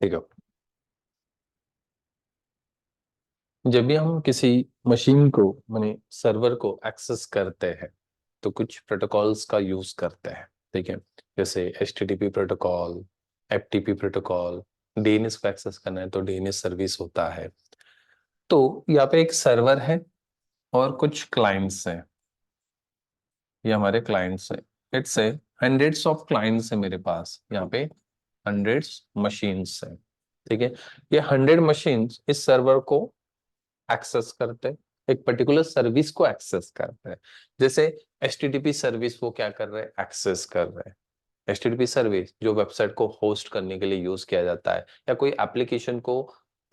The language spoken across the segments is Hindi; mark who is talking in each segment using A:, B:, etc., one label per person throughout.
A: ठीक है। जब भी हम किसी मशीन को माने सर्वर को एक्सेस करते हैं तो कुछ प्रोटोकॉल्स का यूज करते हैं। ठीक है। जैसे HTTP protocol, FTP protocol. DNS को एक्सेस करना है तो डीएनएस सर्विस होता है। तो यहाँ पे एक सर्वर है और कुछ क्लाइंट्स हैं। ये हमारे क्लाइंट्स हैं। इट्स से हंड्रेड्स ऑफ क्लाइंट्स है मेरे पास यहाँ पे। हंड्रेड्स मशीन्स हैं। ठीक है। ये 100 मशीन्स इस सर्वर को एक्सेस करते हैं, एक पर्टिकुलर सर्विस को एक्सेस करते हैं। जैसे HTTP सर्विस वो क्या कर रहे हैं, एक्सेस कर रहे हैं। HTTP सर्विस जो वेबसाइट को होस्ट करने के लिए यूज किया जाता है, या कोई एप्लीकेशन को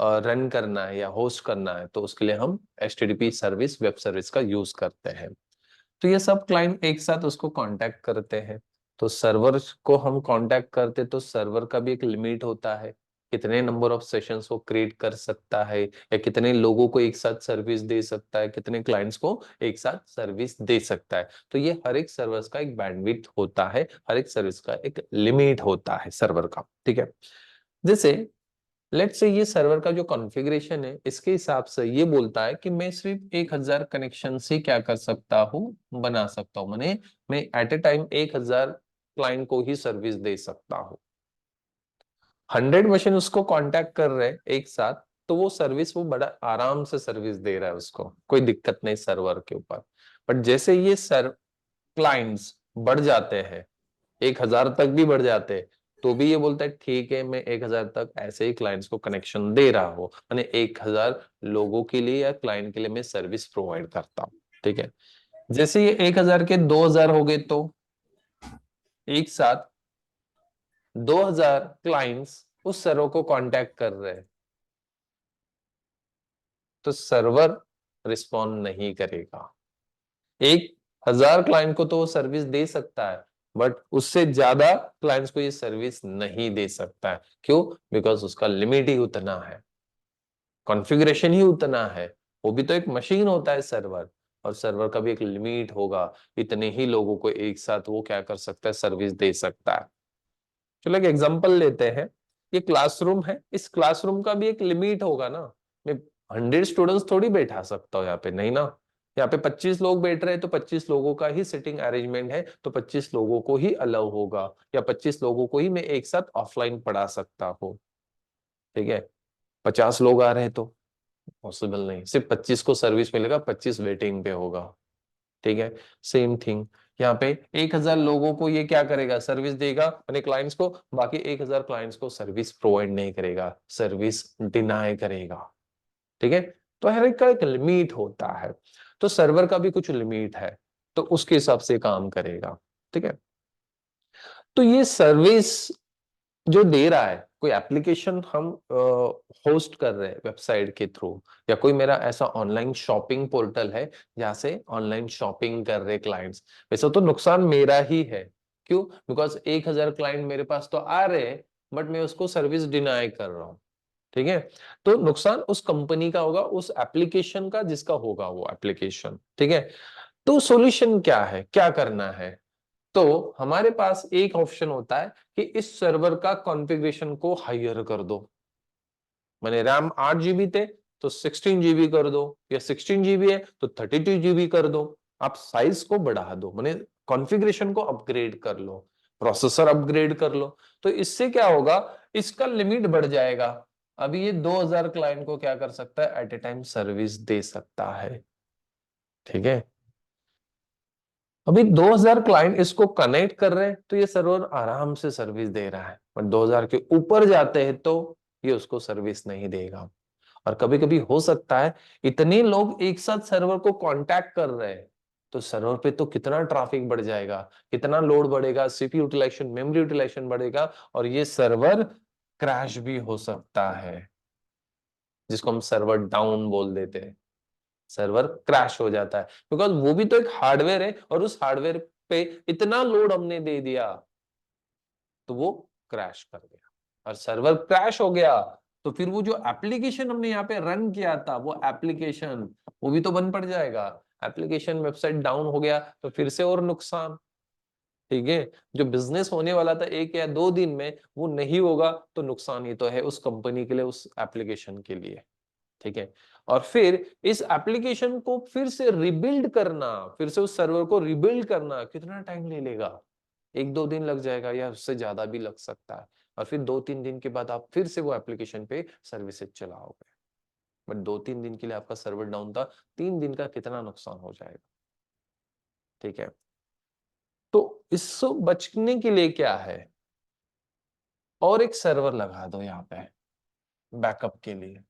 A: रन करना है या होस्ट करना है तो उसके लिए हम HTTP सर्विस, वेब सर्विस का यूज करते हैं। तो ये सब क्लाइंट एक साथ उसको कांटेक्ट करते हैं। तो सर्वर को हम कांटेक्ट करते तो सर्वर का भी एक लिमिट होता है, कितने नंबर ऑफ सेशंस वो क्रिएट कर सकता है, या कितने लोगों को एक साथ सर्विस दे सकता है, कितने क्लाइंट्स को एक साथ सर्विस दे सकता है। तो ये हर एक सर्विस का एक बैंडविड्थ होता है, हर एक सर्विस का एक लिमिट होता है सर्वर का। ठीक है। जैसे लेट्स से ये सर्वर का जो कॉन्फ़िगरेशन है इसके हिसाब से ये बोलता है कि मैं सिर्फ 1000 कनेक्शन से क्या कर सकता हूँ, बना सकता हूँ। माने मैं एट ए टाइम 1000 क्लाइंट को ही सर्विस दे सकता हूँ। 100 मशीन उसको कांटेक्ट कर रहे हैं एक साथ, तो वो सर्विस वो बड़ा आराम से सर्विस दे रहा है, उसको कोई दिक्कत नहीं सर्वर के ऊपर। बट जैसे ये क्लाइंट्स बढ़ जाते हैं, 1000 तक भी बढ़ जाते हैं, तो भी ये बोलता है ठीक है मैं 1000 तक ऐसे ही क्लाइंट्स को कनेक्शन दे रहा हूँ, माने 1000 लोगों के लिए या क्लाइंट के लिए मैं सर्विस प्रोवाइड करता हूँ। ठीक है। जैसे ये 1000 के 2000 हो गए तो एक साथ 2000 क्लाइंट्स उस सर्वर को कांटेक्ट कर रहे हैं, तो सर्वर रिस्पॉन्ड नहीं करेगा। 1000 क्लाइंट को तो वो सर्विस दे सकता है, बट उससे ज्यादा क्लाइंट्स को ये सर्विस नहीं दे सकता है। क्यों? बिकॉज उसका लिमिट ही उतना है, कॉन्फ़िगरेशन ही उतना है। वो भी तो एक मशीन होता है सर्वर, और सर्वर का भी एक लिमिट होगा, इतने ही लोगों को एक साथ वो क्या कर सकता है, सर्विस दे सकता है। चलो एक एग्जांपल लेते हैं। ये क्लासरूम है, इस क्लासरूम का भी एक लिमिट होगा ना। मैं 100 स्टूडेंट्स थोड़ी बैठा सकता हूँ यहाँ पे, नहीं ना। यहाँ पे 25 लोग बैठ रहे हैं तो 25 लोगों का ही सिटिंग अरेंजमेंट है, तो 25 लोगों को ही अलाउ होगा, या 25 लोगों को ही मैं एक साथ ऑफलाइन पढ़ा सकता हूँ। ठीक है। 50 लोग आ रहे हैं तो पॉसिबल नहीं, सिर्फ 25 को सर्विस मिलेगा, 25 वेटिंग पे होगा। ठीक है। सेम थिंग यहाँ पे 1000 लोगों को ये क्या करेगा, सर्विस देगा अपने क्लाइंट्स को, बाकी 1000 क्लाइंट्स को सर्विस प्रोवाइड नहीं करेगा, सर्विस डिनाई करेगा। ठीक है। तो हर एक का एक लिमिट होता है, तो सर्वर का भी कुछ लिमिट है, तो उसके हिसाब से काम करेगा। ठीक है। तो ये सर्विस जो दे रहा है, कोई एप्लीकेशन हम होस्ट कर रहे हैं वेबसाइट के थ्रू, या कोई मेरा ऐसा ऑनलाइन शॉपिंग पोर्टल है जहां से ऑनलाइन शॉपिंग कर रहे क्लाइंट्स, वैसे तो नुकसान मेरा ही है। क्यों? बिकॉज 1000 क्लाइंट मेरे पास तो आ रहे हैं, बट मैं उसको सर्विस डिनाई कर रहा हूँ। ठीक है। तो नुकसान उस कंपनी का होगा, उस एप्लीकेशन का जिसका होगा वो एप्लीकेशन। ठीक है। तो सॉल्यूशन क्या है, क्या करना है? तो हमारे पास एक ऑप्शन होता है कि इस सर्वर का कॉन्फ़िगरेशन को हायर कर दो। मैंने रैम 8 GB थे तो 16 GB कर दो, या 16 GB है तो 32 GB कर दो। आप साइज को बढ़ा दो, मैंने कॉन्फ़िगरेशन को अपग्रेड कर लो, प्रोसेसर अपग्रेड कर लो। तो इससे क्या होगा, इसका लिमिट बढ़ जाएगा। अभी ये 2000 क्लाइंट को क्या कर सकता है, एट ए टाइम सर्विस दे सकता है। ठीक है। अभी 2000 क्लाइंट इसको कनेक्ट कर रहे हैं तो ये सर्वर आराम से सर्विस दे रहा है, पर 2000 के ऊपर जाते हैं तो ये उसको सर्विस नहीं देगा। और कभी कभी हो सकता है इतने लोग एक साथ सर्वर को कांटेक्ट कर रहे हैं, तो सर्वर पे तो कितना ट्रैफिक बढ़ जाएगा, कितना लोड बढ़ेगा, सीपीयू यूटिलाइजेशन, मेमोरी यूटिलाइजेशन बढ़ेगा, और ये सर्वर क्रैश भी हो सकता है, जिसको हम सर्वर डाउन बोल देते हैं। सर्वर क्रैश हो जाता है, बिकॉज वो भी तो एक हार्डवेयर है, और उस हार्डवेयर पे इतना लोड हमने दे दिया तो वो क्रैश कर गया। और सर्वर क्रैश हो गया तो फिर वो जो एप्लीकेशन हमने यहाँ पे रन किया था, वो एप्लीकेशन वो भी तो बंद पड़ जाएगा। एप्लीकेशन वेबसाइट डाउन हो गया तो फिर से और नुकसान। ठीक है, जो बिजनेस होने वाला था 1 या 2 दिन में, वो नहीं होगा तो नुकसान ही तो है उस कंपनी के लिए, उस एप्लीकेशन के लिए। ठीक है, और फिर इस एप्लीकेशन को फिर से रिबिल्ड करना, फिर से उस सर्वर को रिबिल्ड करना कितना टाइम ले लेगा? 1-2 दिन लग जाएगा या उससे ज्यादा भी लग सकता है। और फिर 2-3 दिन के बाद आप फिर से वो एप्लीकेशन पे सर्विसेज चलाओगे। बट 2-3 दिन के लिए आपका सर्वर डाउन था, 3 दिन का कितना नुकसान हो जाएगा? ठीक है, तो इससे बचने के लिए क्या है, और एक सर्वर लगा दो यहाँ पे बैकअप के लिए।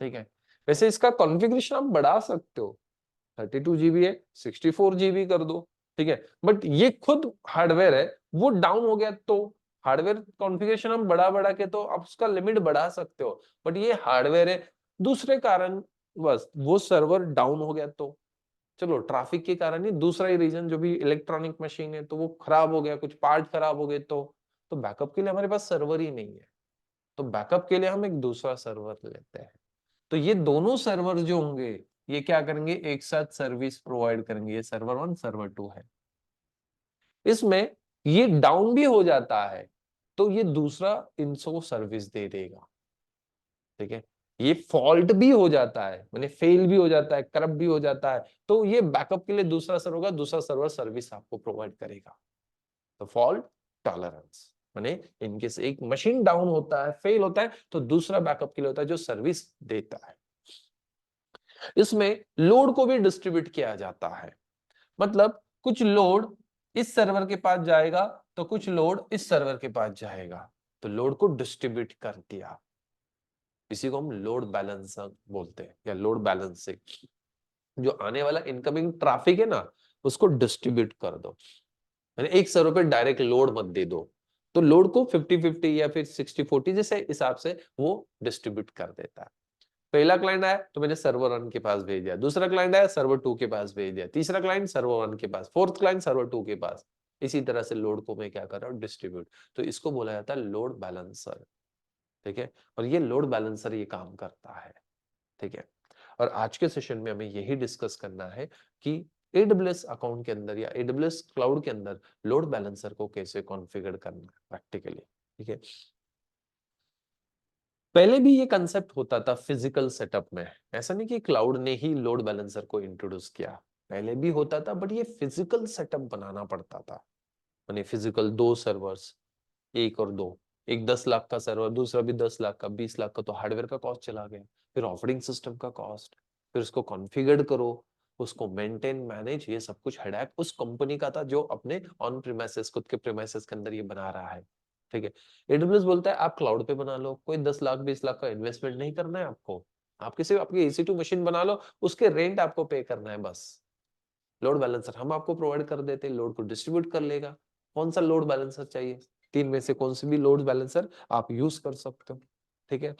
A: ठीक है, वैसे इसका कॉन्फ़िगरेशन आप बढ़ा सकते हो, 32 GB है, 64 GB कर दो। ठीक है, बट ये खुद हार्डवेयर है, वो डाउन हो गया तो हार्डवेयर कॉन्फ़िगरेशन हम बढ़ा के तो आप उसका लिमिट बढ़ा सकते हो, बट ये हार्डवेयर है। दूसरे कारण बस वो सर्वर डाउन हो गया तो, चलो ट्रैफिक के कारण ही, दूसरा ही रीजन जो भी इलेक्ट्रॉनिक मशीन है तो वो खराब हो गया, कुछ पार्ट खराब हो गए तो बैकअप के लिए हमारे पास सर्वर ही नहीं है, तो बैकअप के लिए हम एक दूसरा सर्वर लेते हैं। तो ये दोनों सर्वर जो होंगे, ये क्या करेंगे, एक साथ सर्विस प्रोवाइड करेंगे। ये सर्वर 1 सर्वर 2 है, इसमें ये डाउन भी हो जाता है तो ये दूसरा इनको सर्विस दे देगा। ठीक है, ये फॉल्ट भी हो जाता है, माने फेल भी हो जाता है, करप्ट भी हो जाता है, तो ये बैकअप के लिए दूसरा सर्वर होगा, दूसरा सर्वर सर्विस आपको प्रोवाइड करेगा। तो फॉल्ट टॉलरेंस, माने इनकेस एक मशीन डाउन होता है, फेल होता है, तो दूसरा बैकअप के लिए होता है जो सर्विस देता है। इसमें लोड को भी डिस्ट्रीब्यूट किया जाता है, मतलब कुछ लोड इस सर्वर के पास जाएगा तो कुछ लोड इस सर्वर के पास जाएगा, तो लोड को डिस्ट्रीब्यूट कर दिया। इसी को हम लोड बैलेंसर बोलते हैं, या लोड बैलेंसिंग। जो आने वाला इनकमिंग ट्रैफिक है ना, उसको डिस्ट्रीब्यूट कर दो, यानी एक सर्वर पे डायरेक्ट लोड मत दे दो, तो लोड को 50-50 या फिर 60-40 जैसे हिसाब से वो डिस्ट्रीब्यूट कर देता है। पहला क्लाइंट आया तो मैंने सर्वर 1 के पास भेज दिया, दूसरा क्लाइंट आया सर्वर 2 के पास भेज दिया, तीसरा क्लाइंट सर्वर 1 के पास, फोर्थ क्लाइंट सर्वर 2 के पास। इसी तरह से लोड को मैं क्या कर रहा हूँ, डिस्ट्रीब्यूट। तो इसको बोला जाता है लोड बैलेंसर। ठीक है, और ये लोड बैलेंसर ये काम करता है। ठीक है, और आज के सेशन में हमें यही डिस्कस करना है कि AWS अकाउंट के अंदर या AWS क्लाउड के अंदर लोड बैलेंसर को कैसे कॉन्फ़िगर करना है प्रैक्टिकली। ठीक है, पहले भी ये कंसेप्ट होता था फिजिकल सेटअप में, ऐसा नहीं कि क्लाउड ने ही लोड बैलेंसर को इंट्रोड्यूस किया, पहले भी होता था, बट ये फिजिकल सेटअप बनाना पड़ता था। यानी फिजिकल 2 सर्वर्स, 1 और 2, एक 10 लाख का सर्वर, दूसरा भी 10 लाख का, 20 लाख का, तो हार्डवेयर का कॉस्ट चला गया, फिर ऑपरेटिंग सिस्टम का कॉस्ट, फिर उसको कॉन्फ़िगर करो, उसको मेंटेन मैनेज, ये सब कुछ हेडेक उस कंपनी का था जो अपने ऑन प्रीमाइसेस, खुद के प्रीमाइसेस के अंदर ये बना रहा है। ठीक है, एडब्ल्यूएस बोलता है आप क्लाउड पे बना लो, कोई 10 लाख 20 लाख का इन्वेस्टमेंट नहीं करना है आपको, आपके सिर्फ आपकी EC2 मशीन बना लो, उसके रेंट आपको पे करना है बस। लोड बैलेंसर हम आपको प्रोवाइड कर देते हैं, लोड को डिस्ट्रीब्यूट कर लेगा। कौन सा लोड बैलेंसर चाहिए, 3 में से कौन सी भी लोड बैलेंसर आप यूज कर सकते हो। ठीक है,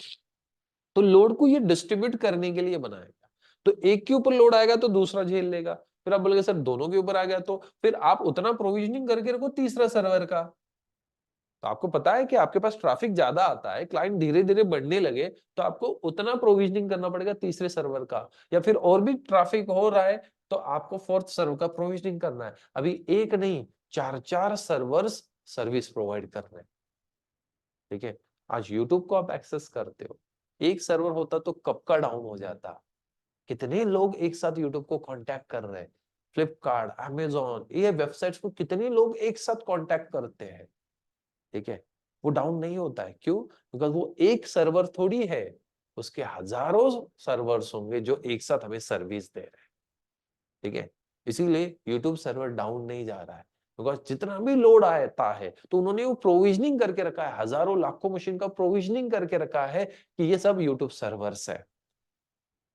A: तो लोड को ये डिस्ट्रीब्यूट करने के लिए बनाया गया, तो एक के ऊपर लोड आएगा तो दूसरा झेल लेगा, फिर आप बोलेंगे सर दोनों के ऊपर आ गया तो फिर आप उतना प्रोविजनिंग करके रखो तीसरा सर्वर का। तो आपको पता है कि आपके पास ट्रैफिक ज्यादा आता है, क्लाइंट धीरे धीरे बढ़ने लगे, तो आपको उतना प्रोविजनिंग करना पड़ेगा तीसरे सर्वर का, या फिर और भी ट्रैफिक हो रहा है तो आपको फोर्थ सर्वर का प्रोविजनिंग करना है। अभी एक नहीं, 4-4 सर्वर्स सर्विस प्रोवाइड कर रहे हैं। ठीक है, आज यूट्यूब को आप एक्सेस करते हो, एक सर्वर होता तो कब का डाउन हो जाता। कितने लोग एक साथ यूट्यूब को कांटेक्ट कर रहे हैं, फ्लिपकार्ट, अमेजॉन, ये वेबसाइट्स को कितने लोग एक साथ कांटेक्ट करते हैं। ठीक है, वो डाउन नहीं होता है, क्यों? बिकॉज वो एक सर्वर थोड़ी है, उसके हजारों सर्वर्स होंगे जो एक साथ हमें सर्विस दे रहे हैं। ठीक है, इसीलिए यूट्यूब सर्वर डाउन नहीं जा रहा है, बिकॉज जितना भी लोड आता है तो उन्होंने वो प्रोविजनिंग करके रखा है, हजारों लाखों मशीन का प्रोविजनिंग करके रखा है कि ये सब यूट्यूब सर्वर्स है।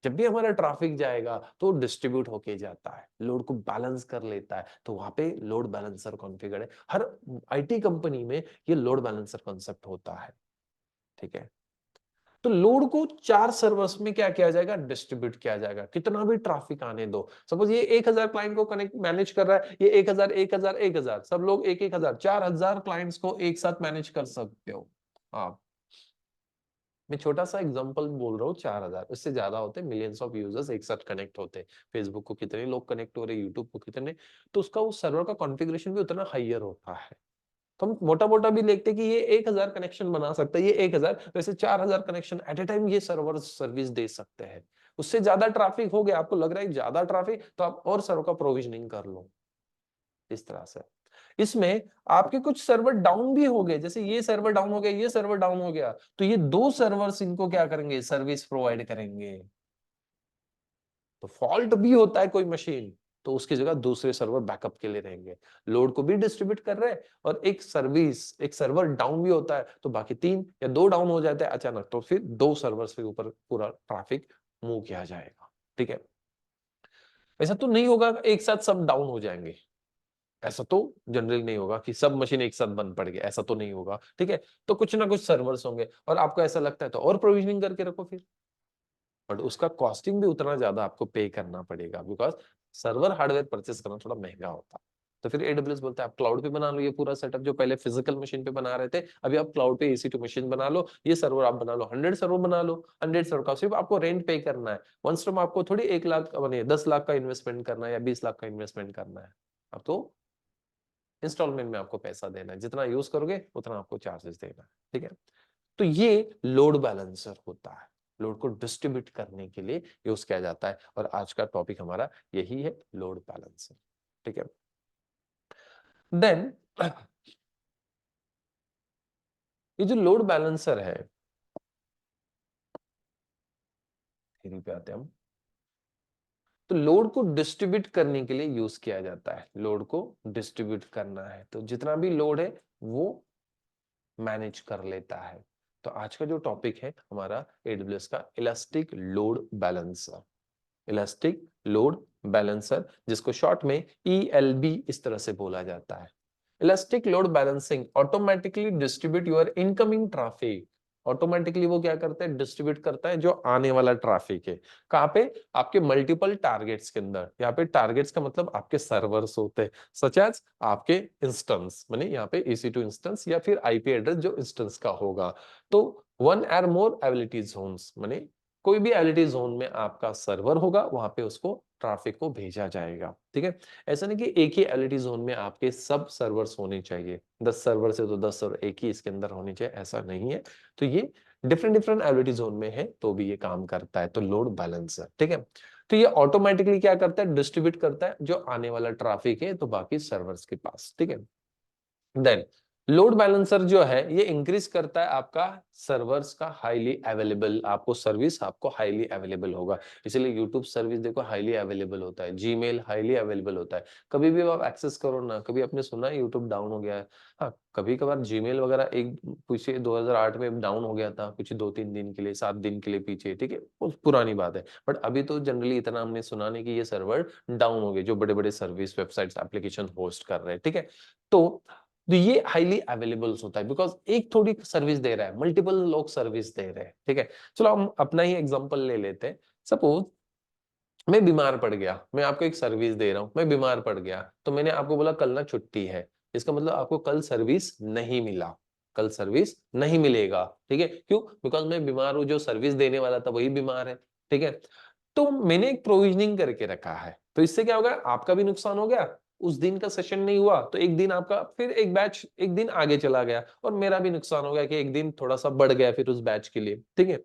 A: जब भी हमारा ट्रैफिक जाएगा तो डिस्ट्रीब्यूट होके जाता है, लोड को बैलेंस कर लेता है, तो वहां पे लोड बैलेंसर कॉन्फ़िगर है। हर IT कंपनी में ये लोड बैलेंसर कॉन्सेप्ट होता है। ठीक है, तो लोड को 4 सर्वर्स में क्या किया जाएगा, डिस्ट्रीब्यूट किया जाएगा, कितना भी ट्रैफिक आने दो। सपोज ये 1000 क्लाइंट को कनेक्ट मैनेज कर रहा है, ये 1000 1000 1000 सब लोग 1000 4000 क्लाइंट्स को एक साथ मैनेज कर सकते हो आप। मैं छोटा सा एग्जांपल बोल रहा हूँ, 4000, इससे ज्यादा होते, मिलियंस ऑफ यूजर्स एक साथ कनेक्ट होते। फेसबुक को कितने लोग कनेक्ट हो रहे, यूट्यूब को कितने, तो उसका उस सर्वर का कॉन्फ़िगरेशन भी उतना हाइयर होता है। तो हम मोटा मोटा भी देखते कि ये 1000 कनेक्शन बना सकता है, ये 1000, वैसे 4000 कनेक्शन एट ए टाइम ये सर्वर सर्विस दे सकते हैं। उससे ज्यादा ट्रैफिक हो गया, आपको लग रहा है ज्यादा ट्रैफिक, तो आप और सर्वर का प्रोविजनिंग कर लो इस तरह से। इसमें आपके कुछ सर्वर डाउन भी हो गए, जैसे ये सर्वर डाउन हो गया, ये सर्वर डाउन हो गया, तो ये दो सर्वर्स इनको क्या करेंगे, सर्विस प्रोवाइड करेंगे। तो फॉल्ट भी होता है कोई मशीन, तो उसकी जगह दूसरे सर्वर बैकअप के लिए रहेंगे, लोड को भी डिस्ट्रीब्यूट कर रहे हैं, और एक सर्विस, एक सर्वर डाउन भी होता है तो बाकी 3 या 2 डाउन हो जाते हैं अचानक, तो फिर 2 सर्वर्स के ऊपर पूरा ट्रैफिक मूव किया जाएगा। ठीक है, ऐसा तो नहीं होगा एक साथ सब डाउन हो जाएंगे, ऐसा तो जनरली नहीं होगा कि सब मशीन एक साथ बंद पड़ गए, ऐसा तो नहीं होगा। ठीक है, तो कुछ ना कुछ सर्वर्स होंगे, और आपको ऐसा लगता है तो और प्रोविजनिंग करके रखो फिर, बट उसका कॉस्टिंग भी उतना ज्यादा आपको पे करना पड़ेगा, बिकॉज सर्वर हार्डवेयर परचेस करना थोड़ा महंगा होता है। तो फिर एडब्ल्यूएस बोलते हैं आप क्लाउड पे बना लो ये पूरा सेटअप, जो पहले फिजिकल मशीन पे बना रहे थे, अभी आप क्लाउड पे EC2 मशीन बना लो, ये सर्वर आप बना लो, 100 सर्वर बना लो, 100 सर्वर का सिर्फ आपको रेंट पे करना है। वंस टाइम आपको थोड़ी 1 लाख बने 10 लाख का इन्वेस्टमेंट करना है या 20 लाख का इन्वेस्टमेंट करना है, अब तो इंस्टॉलमेंट में आपको पैसा देना है, जितना यूज करोगे उतना आपको चार्जेस देना है। ठीक है, तो ये लोड बैलेंसर होता है, लोड को डिस्ट्रीब्यूट करने के लिए यूज किया जाता है, और आज का टॉपिक हमारा यही है, लोड बैलेंसर। ठीक है, देन ये जो लोड बैलेंसर है, थ्योरी पे आते हैं हम, तो लोड को डिस्ट्रीब्यूट करने के लिए यूज किया जाता है, लोड को डिस्ट्रीब्यूट करना है तो जितना भी लोड है वो मैनेज कर लेता है। तो आज का जो टॉपिक है हमारा AWS का elastic load balancer, elastic load balancer, जिसको शॉर्ट में ELB इस तरह से बोला जाता है। Elastic load balancing automatically distribute your incoming traffic, automatically वो क्या करता है, डिस्ट्रीब्यूट करता है जो आने वाला ट्रैफिक है, कहां पे, आपके मल्टीपल टारगेट्स के अंदर। यहाँ पे टारगेट्स का मतलब आपके सर्वर्स होते हैं, सच एज आपके इंस्टेंस, माने यहाँ पे EC2 इंस्टेंस या फिर IP एड्रेस जो इंस्टेंस का होगा। तो 1 or more एबिलिटी जोन्स, माने कोई भी एलिटी जोन में आपका सर्वर होगा, वहां पे उसको ट्रैफिक को भेजा जाएगा। ठीक है, ऐसा नहीं कि एक ही एलिटी जोन में आपके सब सर्वर्स होने चाहिए, 10 सर्वर से तो 10 सर्वर एक ही इसके अंदर होने चाहिए, ऐसा नहीं है। तो ये डिफरेंट डिफरेंट एलिटी जोन में है तो भी ये काम करता है, तो लोड बैलेंसर। ठीक है, तो ये ऑटोमेटिकली क्या करता है, डिस्ट्रीब्यूट करता है जो आने वाला ट्रैफिक है तो बाकी सर्वर्स के पास। ठीक है, देन लोड बैलेंसर जो है ये इंक्रीज करता है आपका सर्वर्स का हाईली अवेलेबल, आपको सर्विस आपको हाईली अवेलेबल होगा, इसलिए यूट्यूब सर्विस देखो हाईली अवेलेबल होता है, जीमेल हाईली अवेलेबल होता है। कभी भी आप एक्सेस करो ना, कभी आपने सुना है यूट्यूब डाउन हो गया है, हाँ कभी कभार जीमेल वगैरह एक पीछे 2008 में डाउन हो गया था कुछ 2-3 दिन के लिए, 7 दिन के लिए पीछे, ठीक है वो पुरानी बात है, बट अभी तो जनरली इतना हमने सुना नहीं कि ये सर्वर डाउन हो गए, जो बड़े बड़े सर्विस वेबसाइट्स एप्लीकेशन होस्ट कर रहे हैं। ठीक है, तो ये हाईली अवेलेबल होता है, बिकॉज एक थोड़ी सर्विस दे रहा है, मल्टीपल लोग सर्विस दे रहे हैं। ठीक है, चलो हम अपना ही एग्जांपल ले लेते हैं। सपोज मैं बीमार पड़ गया, मैं आपको एक सर्विस दे रहा हूं, मैं बीमार पड़ गया तो मैंने आपको बोला कल ना छुट्टी है, इसका मतलब आपको कल सर्विस नहीं मिला, कल सर्विस नहीं मिलेगा। ठीक है, क्यों, बिकॉज मैं बीमार हूं, जो सर्विस देने वाला था वही बीमार है। ठीक है, तो मैंने एक प्रोविजनिंग करके रखा है, तो इससे क्या होगा, आपका भी नुकसान हो गया, उस दिन का सेशन नहीं हुआ तो एक दिन आपका फिर एक बैच एक दिन आगे चला गया, और मेरा भी नुकसान हो गया कि एक दिन थोड़ा सा बढ़ गया फिर उस बैच के लिए। ठीक है,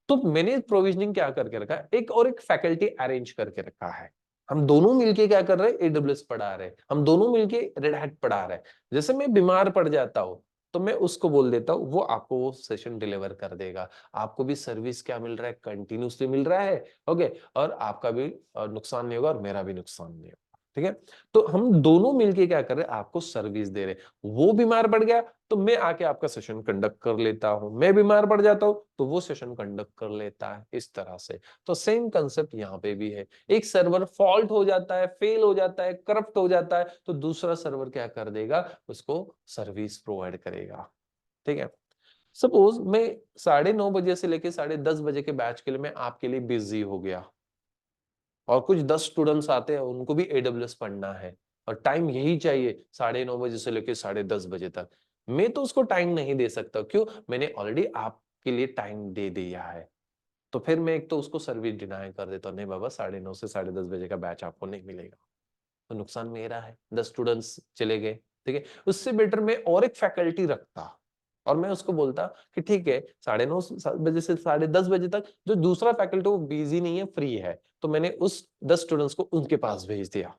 A: तो मैंने प्रोविजनिंग क्या करके रखा है, एक और एक फैकल्टी अरेंज करके रखा है, हम दोनों मिलके क्या कर रहे हैं, AWS पढ़ा रहे हैं, हम दोनों मिलके रेड हैट पढ़ा रहे हैं। जैसे मैं बीमार पड़ जाता हूं तो मैं उसको बोल देता हूं, वो आपको वो सेशन डिलीवर कर देगा, आपको भी सर्विस क्या मिल रहा है, कंटिन्यूसली मिल रहा है। ओके, और आपका भी नुकसान नहीं होगा और मेरा भी नुकसान नहीं होगा। ठीक है, तो हम दोनों मिलके क्या कर रहे हैं, आपको सर्विस दे रहे हैं। वो बीमार पड़ गया तो मैं आके आपका सेशन कंडक्ट कर लेता हूं, मैं बीमार पड़ जाता हूं तो वो सेशन कंडक्ट कर लेता है, इस तरह से। तो सेम कंसेप्ट यहाँ पे भी है, एक सर्वर फॉल्ट हो जाता है, फेल हो जाता है, करप्ट हो जाता है, तो दूसरा सर्वर क्या कर देगा, उसको सर्विस प्रोवाइड करेगा। ठीक है, सपोज मैं 9:30 से लेके 10:30 के बैच के लिए मैं आपके लिए बिजी हो गया, और कुछ 10 स्टूडेंट्स आते हैं उनको भी AWS पढ़ना है, और टाइम यही चाहिए 9:30 से लेकर 10:30 तक, मैं तो उसको टाइम नहीं दे सकता, क्यों, मैंने ऑलरेडी आप के लिए टाइम दे दिया है, तो फिर मैं एक तो उसको सर्विस डिनाई कर देता हूँ, नहीं बाबा 9:30 से 10:30 बजे का बैच आपको नहीं मिलेगा, तो नुकसान मेरा है, 10 स्टूडेंट्स चले गए, ठीक है। उससे बेटर मैं और एक फैकल्टी रखता और मैं उसको बोलता कि ठीक है 9:30 बजे से 10:30 बजे तक जो दूसरा फैकल्टी वो बिजी नहीं है, फ्री है, तो मैंने उस 10 स्टूडेंट्स को उनके पास भेज दिया,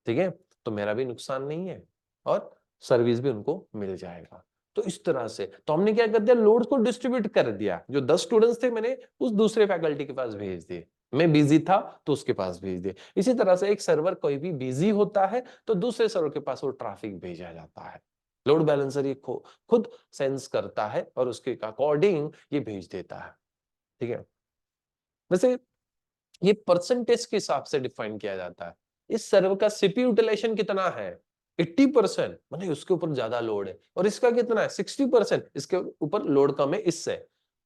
A: ठीक है, तो मेरा भी नुकसान नहीं है और सर्विस भी उनको मिल जाएगा। तो इस तरह से तो हमने क्या कर दिया, लोड को डिस्ट्रीब्यूट कर दिया, जो 10 स्टूडेंट्स थे मैंने उस दूसरे फैकल्टी के पास भेज दिए, मैं बिजी था तो उसके पास भेज दिए। इसी तरह से एक सर्वर कोई भी बिजी होता है तो दूसरे सर्वर के पास वो ट्रैफिक भेजा जाता है, लोड बैलेंसर ये खुद सेंस करता है और उसके अकॉर्डिंग ये भेज देता है, ठीक है। वैसे ये परसेंटेज के हिसाब से डिफाइन किया जाता है, इस सर्वर का सीपीयू यूटिलाइजेशन कितना है 80%, माने उसके ऊपर ज्यादा लोड है, और इसका कितना है 60%, इसके ऊपर लोड कम है इससे,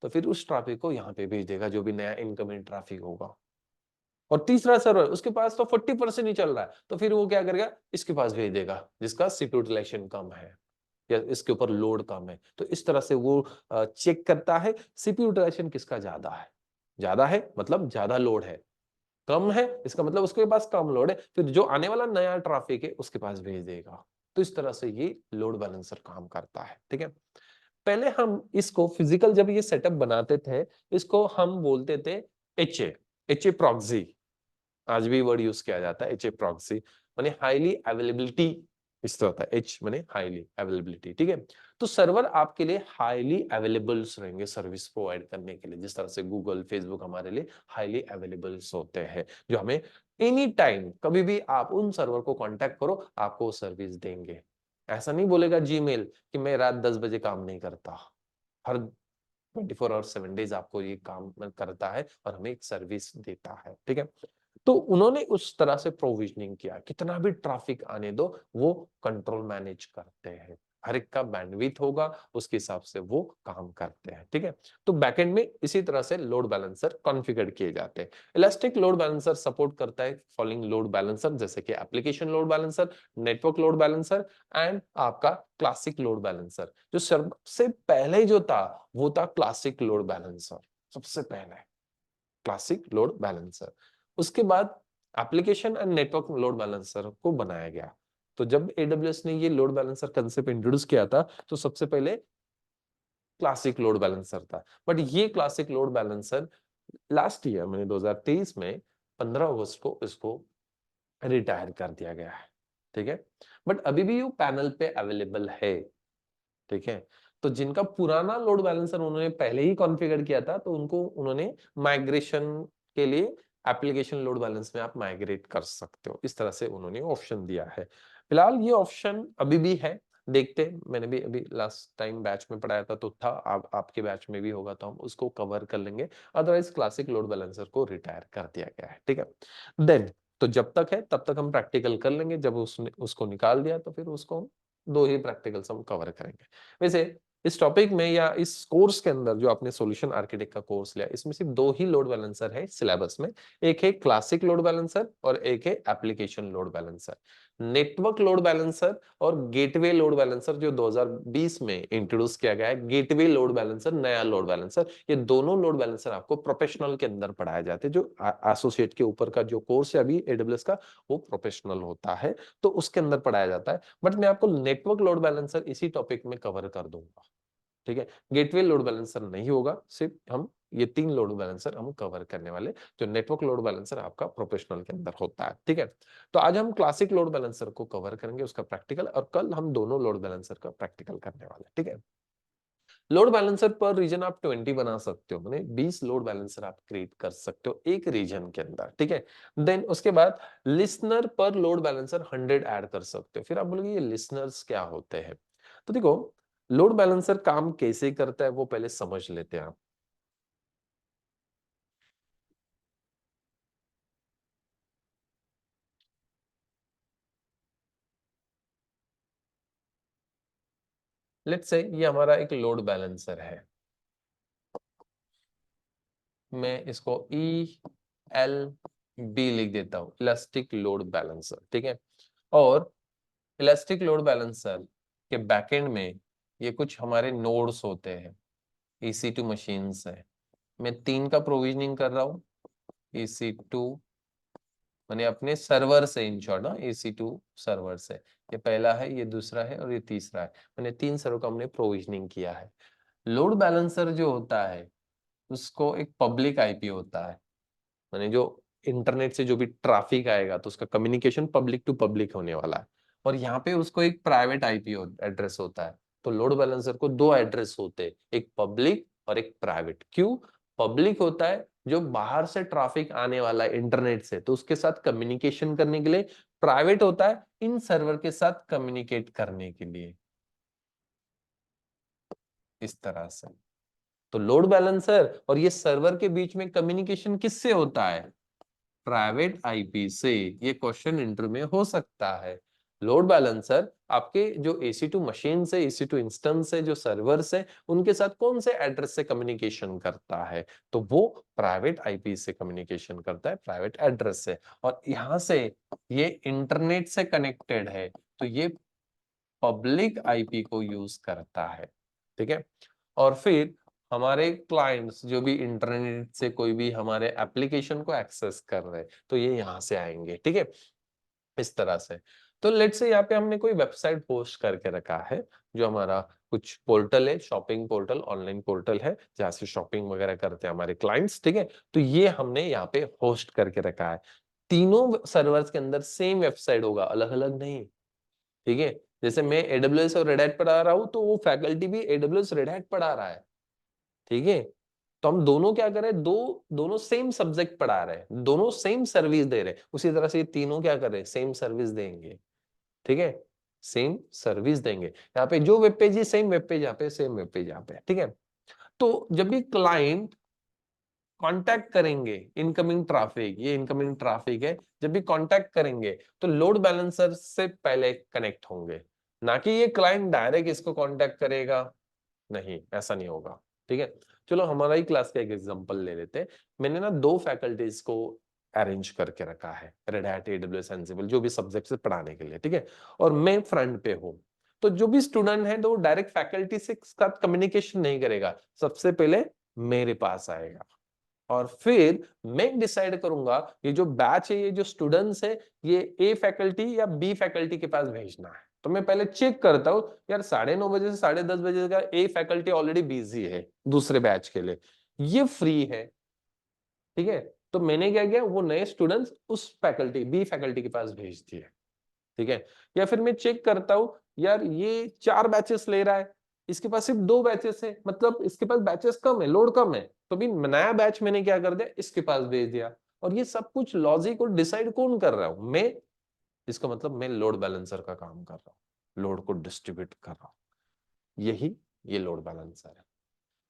A: तो फिर उस ट्रैफिक को यहाँ पे भेज देगा जो भी नया इनकमिंग ट्रैफिक होगा। और तीसरा सर्वर उसके पास तो 40% ही चल रहा है, तो फिर वो क्या करेगा, इसके पास भेज देगा जिसका सीपीयू यूटिलाइजेशन कम है या इसके ऊपर लोड कम है। तो इस तरह से वो चेक करता है सीपीयू यूटिलाइजेशन किसका ज्यादा है मतलब ज्यादा लोड है, कम है इसका मतलब उसके पास कम लोड है, फिर जो आने वाला नया ट्रैफिक है उसके पास भेज देगा। तो इस तरह से ये लोड बैलेंसर काम करता है, ठीक है। पहले हम इसको फिजिकल जब ये सेटअप बनाते थे, इसको हम बोलते थे एचए प्रॉक्सी, आज भी वर्ड यूज किया जाता है एचए प्रॉक्सी, माने हाईली अवेलेबिलिटी, इस तरह होता है एच माने हाईली अवेलेबिलिटी, ठीक है। तो सर्वर आपके लिए हाईली अवेलेबल्स रहेंगे सर्विस प्रोवाइड करने के लिए, जिस तरह से गूगल फेसबुक हमारे लिए हाईली अवेलेबल्स होते हैं, जो हमें एनी टाइम कभी भी आप उन सर्वर को कांटेक्ट करो आपको सर्विस देंगे। ऐसा नहीं बोलेगा जीमेल कि मैं रात 10 बजे काम नहीं करता, हर 24 और 7 डेज आपको ये काम करता है और हमें एक सर्विस देता है, ठीक है। तो उन्होंने उस तरह से प्रोविजनिंग किया, कितना भी ट्रैफिक आने दो वो कंट्रोल मैनेज करते हैं, हर एक का बैंडविड्थ होगा उसके हिसाब से वो काम करते हैं, ठीक है। तो बैकएंड में इसी तरह से लोड बैलेंसर कॉन्फ़िगर किए जाते हैं। इलास्टिक लोड बैलेंसर सपोर्ट करता है फॉलोइंग लोड बैलेंसर, जैसे कि application load balancer, network load balancer and आपका क्लासिक लोड बैलेंसर। जो सबसे पहले जो था वो था क्लासिक लोड बैलेंसर, सबसे पहले क्लासिक लोड बैलेंसर। उसके बाद application and network load balancer को बनाया गया। तो जब AWS ने ये लोड बैलेंसर कंसेप्ट इंट्रोड्यूस किया था तो सबसे पहले क्लासिक लोड बैलेंसर था, बट ये classic load balancer last year मैंने 2023 में 15 अगस्त को इसको रिटायर कर दिया गया है, ठीक है। बट अभी भी वो पैनल पे अवेलेबल है, ठीक है। तो जिनका पुराना लोड बैलेंसर उन्होंने पहले ही कॉन्फ़िगर किया था तो उनको उन्होंने माइग्रेशन के लिए एप्लीकेशन लोड बैलेंस में आप माइग्रेट कर सकते हो, इस तरह से उन्होंने ऑप्शन दिया है। फिलहाल ये ऑप्शन अभी भी है, देखते हैं, मैंने भी अभी लास्ट टाइम बैच में पढ़ाया था तो था, आपके बैच में भी होगा तो हम उसको कवर कर लेंगे। अदरवाइज क्लासिक लोड बैलेंसर को रिटायर कर दिया गया है, ठीक है। देन तो जब तक है तब तक हम प्रैक्टिकल कर लेंगे, जब उसने उसको निकाल दिया तो फिर उसको हम 2 ही प्रैक्टिकल्स हम कवर करेंगे। वैसे इस टॉपिक में या इस कोर्स के अंदर जो आपने सॉल्यूशन आर्किटेक्ट का कोर्स लिया इसमें सिर्फ 2 ही लोड बैलेंसर है सिलेबस में, एक है क्लासिक लोड बैलेंसर और एक है application load balancer. Network load balancer और गेटवे लोड बैलेंसर जो 2020 में इंट्रोड्यूस किया गया है, गेटवे लोड बैलेंसर नया लोड बैलेंसर, ये दोनों लोड बैलेंसर आपको प्रोफेशनल के अंदर पढ़ाए जाते हैं। जो एसोसिएट के ऊपर का जो कोर्स है अभी AWS का वो प्रोफेशनल होता है तो उसके अंदर पढ़ाया जाता है, बट मैं आपको नेटवर्क लोड बैलेंसर इसी टॉपिक में कवर कर दूंगा, ठीक है। गेटवे लोड बैलेंसर नहीं होगा, सिर्फ हम ये 3 लोड बैलेंसर हम कवर करने वाले, जो नेटवर्क लोड बैलेंसर आपका प्रोफेशनल के अंदर होता है, ठीक है। तो आज हम क्लासिक लोड बैलेंसर को कवर करेंगे उसका प्रैक्टिकल, और कल हम दोनों लोड बैलेंसर का प्रैक्टिकल करने वाले, ठीक है। लोड बैलेंसर पर रीजन आप 20 बना सकते हो, माने 20 लोड बैलेंसर आप क्रिएट कर सकते हो एक रीजन के अंदर, ठीक है। देन उसके बाद लिसनर पर लोड बैलेंसर 100 ऐड कर सकते हो। फिर आप बोलोगे ये लिसनर्स क्या होते हैं, तो देखो लोड बैलेंसर काम कैसे करता है वो पहले समझ लेते हैं आप। लेट्स से ये हमारा एक लोड बैलेंसर है, मैं इसको ELB लिख देता हूं, इलास्टिक लोड बैलेंसर, ठीक है। और इलास्टिक लोड बैलेंसर के बैकएंड में ये कुछ हमारे नोड्स होते हैं, EC2 मशीन्स है, मैं 3 का प्रोविजनिंग कर रहा हूँ। EC2 मैंने अपने सर्वर से, इन शॉर्ट ना, EC2 सर्वर से, ये पहला है, ये दूसरा है और ये तीसरा है। मैंने 3 सर्वर का हमने प्रोविजनिंग किया है। लोड बैलेंसर जो होता है उसको एक पब्लिक आईपी होता है, माने जो इंटरनेट से जो भी ट्रैफिक आएगा तो उसका कम्युनिकेशन पब्लिक टू पब्लिक होने वाला है। और यहाँ पे उसको एक प्राइवेट आईपी एड्रेस होता है। तो लोड बैलेंसर को 2 एड्रेस होते हैं, एक पब्लिक और एक प्राइवेट। क्यों? पब्लिक होता है जो बाहर से ट्रैफिक आने वाला है इंटरनेट से, तो उसके साथ कम्युनिकेशन करने के लिए। प्राइवेट होता है इन सर्वर के साथ कम्युनिकेट करने के लिए, इस तरह से। तो लोड बैलेंसर और ये सर्वर के बीच में कम्युनिकेशन किससे होता है? प्राइवेट आईपी से। ये क्वेश्चन इंटरव्यू में हो सकता है। लोड बैलेंसर आपके जो EC2 मशीन से, EC2 इंस्टेंस है, जो सर्वर्स है, उनके साथ कौन से एड्रेस से कम्युनिकेशन करता है? तो वो प्राइवेट आईपी से कम्युनिकेशन करता है, प्राइवेट एड्रेस से। और यहां से ये इंटरनेट से कनेक्टेड है, तो ये पब्लिक आईपी को यूज करता है। ठीक है। और फिर हमारे क्लाइंट्स जो भी इंटरनेट से कोई भी हमारे एप्लीकेशन को एक्सेस कर रहे हैं, तो ये यहां से आएंगे। ठीक है, इस तरह से। तो लेट्स से यहाँ पे हमने कोई वेबसाइट होस्ट करके रखा है, जो हमारा कुछ पोर्टल है, शॉपिंग पोर्टल, ऑनलाइन पोर्टल है, जहां से शॉपिंग वगैरह करते हैं हमारे क्लाइंट्स। ठीक है, तो ये हमने यहाँ पे होस्ट करके रखा है। तीनों सर्वर्स के अंदर सेम वेबसाइट होगा, अलग अलग नहीं। ठीक है, जैसे मैं AWS और रेड हैट पढ़ा रहा हूं, तो वो फैकल्टी भी AWS रेड हैट पढ़ा रहा है। ठीक है, तो हम दोनों क्या कर रहे हैं, दोनों सेम सब्जेक्ट पढ़ा रहे हैं, दोनों सेम सर्विस दे रहे हैं। उसी तरह से ये तीनों क्या कर रहे हैं, सेम सर्विस देंगे। ठीक है, सेम सर्विस देंगे। यहाँ पे जो वेब पेज है सेम वेब पेज, यहाँ पे सेम वेब पेज यहाँ पे। ठीक है, तो जब भी क्लाइंट कांटेक्ट करेंगे, इनकमिंग ट्रैफिक, ये इनकमिंग ट्रैफिक है, जब भी कांटेक्ट करेंगे तो लोड बैलेंसर से पहले कनेक्ट होंगे, ना कि ये क्लाइंट डायरेक्ट इसको कांटेक्ट करेगा। नहीं, ऐसा नहीं होगा। ठीक है, चलो हमारा ही क्लास का एक एग्जांपल ले लेते हैं। मैंने ना 2 फैकल्टीज को अरेंज करके रखा है, रेड हैट, AWS, एंसिबल, जो भी सब्जेक्ट से पढ़ाने के लिए। ठीक है, और मैं फ्रंट पे हूँ। तो जो भी स्टूडेंट है, तो वो डायरेक्ट फैकल्टी से साथ कम्युनिकेशन नहीं करेगा, सबसे पहले मेरे पास आएगा। और फिर मैं डिसाइड करूंगा ये जो बैच है, ये जो स्टूडेंट्स है, ये A फैकल्टी या B फैकल्टी के पास भेजना है। तो मैं पहले चेक करता हूं, यार 9:30 बजे से 10:30 बजे का A फैकल्टी ऑलरेडी बिजी है दूसरे बैच के लिए, ये फ्री है। ठीक है, तो मैंने क्या किया, वो नए स्टूडेंट्स उस फैकल्टी B फैकल्टी के पास भेज दिए। ठीक है, या फिर मैं चेक करता हूं, यार ये 4 बैचेस ले रहा है, इसके पास सिर्फ 2 बैचेस है, मतलब इसके पास बैचेस कम है, लोड कम है, तो भी नया बैच मैंने क्या कर दिया, इसके पास भेज दिया। और ये सब कुछ लॉजिक और डिसाइड कौन कर रहा हूं, मैं। इसका मतलब मैं लोड बैलेंसर का काम कर रहा हूं, लोड को डिस्ट्रीब्यूट कर रहा हूं, यही ये लोड बैलेंसर है।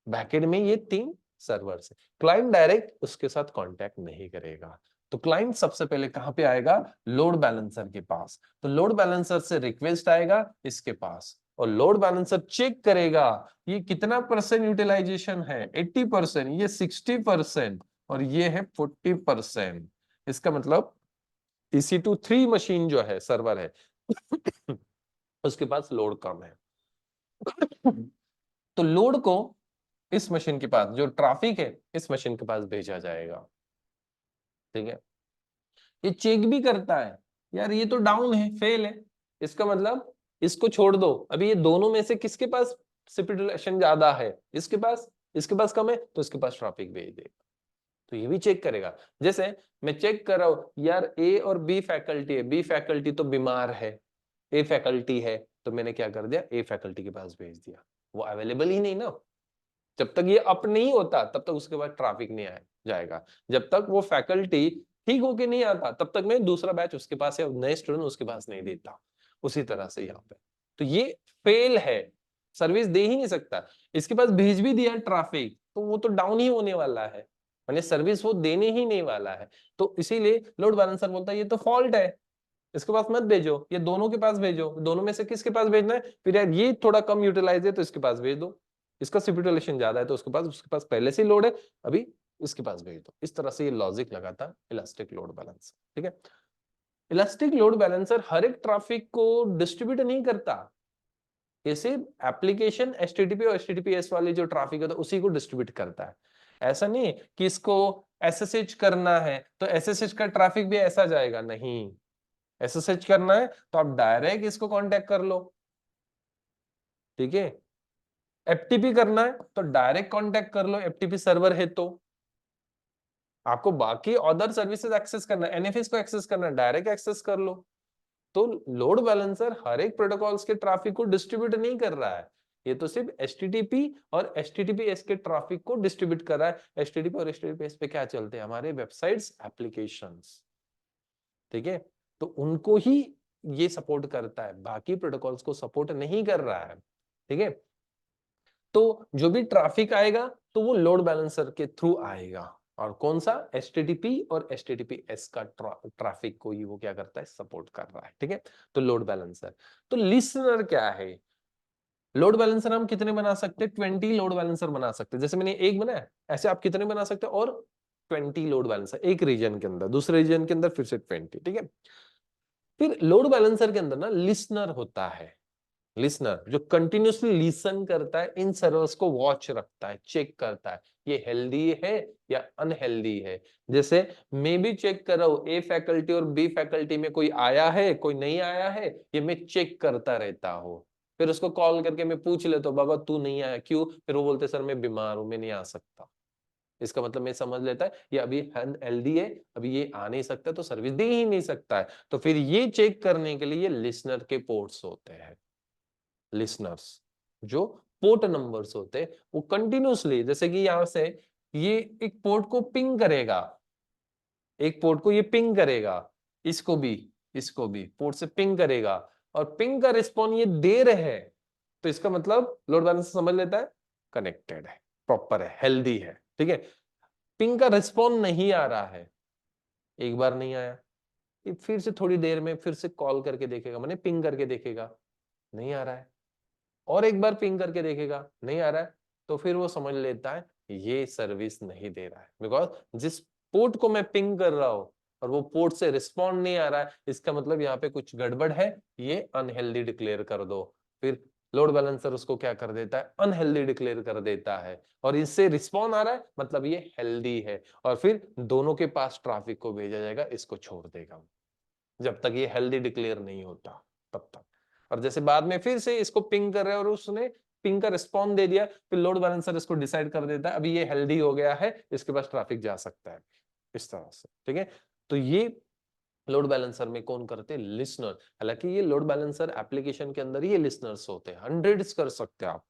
A: बैकएंड में ये 3 सर्वर्स है, क्लाइंट डायरेक्ट उसके साथ कांटेक्ट नहीं करेगा। तो क्लाइंट सबसे पहले कहां पे आएगा, लोड बैलेंसर के पास। तो लोड बैलेंसर से रिक्वेस्ट आएगा इसके पास, और लोड बैलेंसर चेक करेगा ये कितना परसेंट यूटिलाइजेशन है, 80%, ये 60%, और ये है 40%। इसका मतलब EC2 3 मशीन जो है, सर्वर है, उसके पास लोड कम है। तो लोड को इस मशीन के पास, जो ट्रैफिक है, इस मशीन के पास भेजा जाएगा। ठीक है, ये चेक भी करता है, यार ये तो डाउन है, फेल है, इसका मतलब इसको छोड़ दो, अभी ये दोनों में से किसके पास सिपिटुलेशन ज्यादा है, इसके पास कम है, तो इसके पास ट्रैफिक भेज देगा। तो ये भी चेक करेगा। जैसे मैं चेक कर रहा हूं, यार A और B फैकल्टी है, B फैकल्टी तो बीमार है, A फैकल्टी है, तो मैंने क्या कर दिया, A फैकल्टी के पास भेज दिया। वो अवेलेबल ही नहीं ना, जब तक ये अप नहीं होता तब तक उसके बाद ट्रैफिक नहीं आए जाएगा। जब तक वो फैकल्टी ठीक होके नहीं आता, तब तक मैं दूसरा बैच उसके पास या नए स्टूडेंट उसके पास नहीं देता। उसी तरह से यहाँ पे, तो ये फेल है, सर्विस दे ही नहीं सकता। इसके पास भेज भी दिया ट्रैफिक, तो वो तो डाउन ही होने वाला है, माने सर्विस वो देने ही नहीं वाला है। तो इसीलिए लोड बैलेंसर बोलता है ये तो फॉल्ट है, इसके पास मत भेजो, ये दोनों के पास भेजो, दोनों में से किसके पास भेजना है, फिर यार ये थोड़ा कम यूटिलाइज है तो इसके पास भेज दो, इसका सिपिटुलेशन ज्यादा है तो उसके पास पहले से लोड है, अभी इसके पास भेज दो। इस तरह से ये लॉजिक लगाता इलास्टिक लोड बैलेंस। ठीक है, इलास्टिक लोड बैलेंसर हर एक ट्रैफिक को डिस्ट्रीब्यूट नहीं करता, ये सिर्फ एप्लीकेशन HTTP और HTTPS वाले जो ट्रैफिक होता है उसी को डिस्ट्रीब्यूट करता है। ऐसा नहीं कि इसको SSH करना है तो SSH का ट्रैफिक भी ऐसा जाएगा, नहीं। SSH करना है तो आप डायरेक्ट इसको कांटेक्ट कर लो, ठीक है। FTP करना है तो डायरेक्ट कांटेक्ट कर लो, FTP सर्वर है तो। आपको बाकी अदर सर्विसेज एक्सेस करना है, NFS को एक्सेस करना है, डायरेक्ट एक्सेस कर लो। तो लोड बैलेंसर हर एक प्रोटोकॉल्स के ट्रैफिक को डिस्ट्रीब्यूट नहीं कर रहा है, ये तो सिर्फ HTTP और HTTPS के ट्रैफिक को डिस्ट्रीब्यूट कर रहा है। HTTP और HTTPS पे क्या चलते हैं, हमारे वेबसाइट्स, एप्लीकेशंस, ठीक है। तो उनको ही ये सपोर्ट करता है, बाकी प्रोटोकॉल्स को सपोर्ट नहीं कर रहा है, ठीक है। तो जो भी ट्रैफिक आएगा तो वो लोड बैलेंसर के थ्रू आएगा, और कौन सा, HTTP और HTTPS का ट्रैफिक को ही वो क्या करता है, सपोर्ट कर रहा है, ठीक है। तो लोड बैलेंसर। तो लिसनर क्या है, लोड बैलेंसर हम कितने बना सकते हैं, 20 लोड बैलेंसर बना सकते हैं। जैसे मैंने एक बनाया, ऐसे आप कितने बना सकते हैं, और 20 लोड बैलेंसर एक रीजन के अंदर, दूसरे रीजन के अंदर फिर से 20, ठीक है। फिर लोड बैलेंसर के अंदर ना लिसनर होता है, लिसनर जो कंटिन्यूसली लिसन करता है, इन सर्वर्स को वॉच रखता है, चेक करता है ये हेल्दी है या अनहेल्दी है। जैसे मैं भी चेक कर रहा हूं A फैकल्टी और B फैकल्टी में कोई आया है, कोई नहीं आया है, ये मैं चेक करता रहता हूं। फिर उसको कॉल करके मैं पूछ लेता हूं, बाबा तू नहीं आया क्यों, फिर वो बोलते सर मैं बीमार हूं, मैं नहीं आ सकता। इसका मतलब मैं समझ लेता है ये अभी अनहेल्दी है, अभी ये आ नहीं सकता, तो सर्विस दे ही नहीं सकता है। तो फिर ये चेक करने के लिए ये लिसनर के पोर्ट्स होते हैं, लिसनर्स जो पोर्ट नंबर्स होते हैं, वो कंटिन्यूसली, जैसे कि यहां से ये एक पोर्ट को पिंग करेगा, एक पोर्ट को ये पिंग करेगा, इसको भी पोर्ट से पिंग करेगा, और पिंग का रिस्पॉन्स ये दे रहे हैं, तो इसका मतलब लोड बैलेंसर समझ लेता है कनेक्टेड है, प्रॉपर है, हेल्दी है, ठीक है। पिंग का रिस्पॉन्स नहीं आ रहा है, एक बार नहीं आया, ये फिर से थोड़ी देर में फिर से कॉल करके देखेगा, मैंने पिंग करके देखेगा, नहीं आ रहा है, और एक बार पिंग करके देखेगा, नहीं आ रहा है, तो फिर वो समझ लेता है ये सर्विस नहीं दे रहा है, बिकॉज जिस पोर्ट को मैं पिंग कर रहा हूं और वो पोर्ट से रिस्पॉन्ड नहीं आ रहा है, इसका मतलब यहाँ पे कुछ गड़बड़ है, ये अनहेल्दी डिक्लेयर कर दो। फिर लोड बैलेंसर उसको क्या कर देता है, अनहेल्दी डिक्लेयर कर देता है, और इससे रिस्पॉन्ड आ रहा है मतलब ये हेल्दी है, और फिर दोनों के पास ट्रैफिक को भेजा जाएगा, इसको छोड़ देगा जब तक ये हेल्दी डिक्लेयर नहीं होता तब तक। और जैसे बाद में फिर से इसको पिंग कर रहे हैं और उसने पिंग का रिस्पॉन्स दे दिया, फिर लोड बैलेंसर इसको डिसाइड कर देता है अभी ये हेल्दी हो गया है, इसके पास ट्रैफिक जा सकता है, इस तरह से, ठीक है। तो ये लोड बैलेंसर में कौन करते हैं, लिसनर। हालांकि ये लोड बैलेंसर एप्लीकेशन के अंदर ये लिसनर्स होते हैं, हंड्रेड्स कर सकते हैं आप,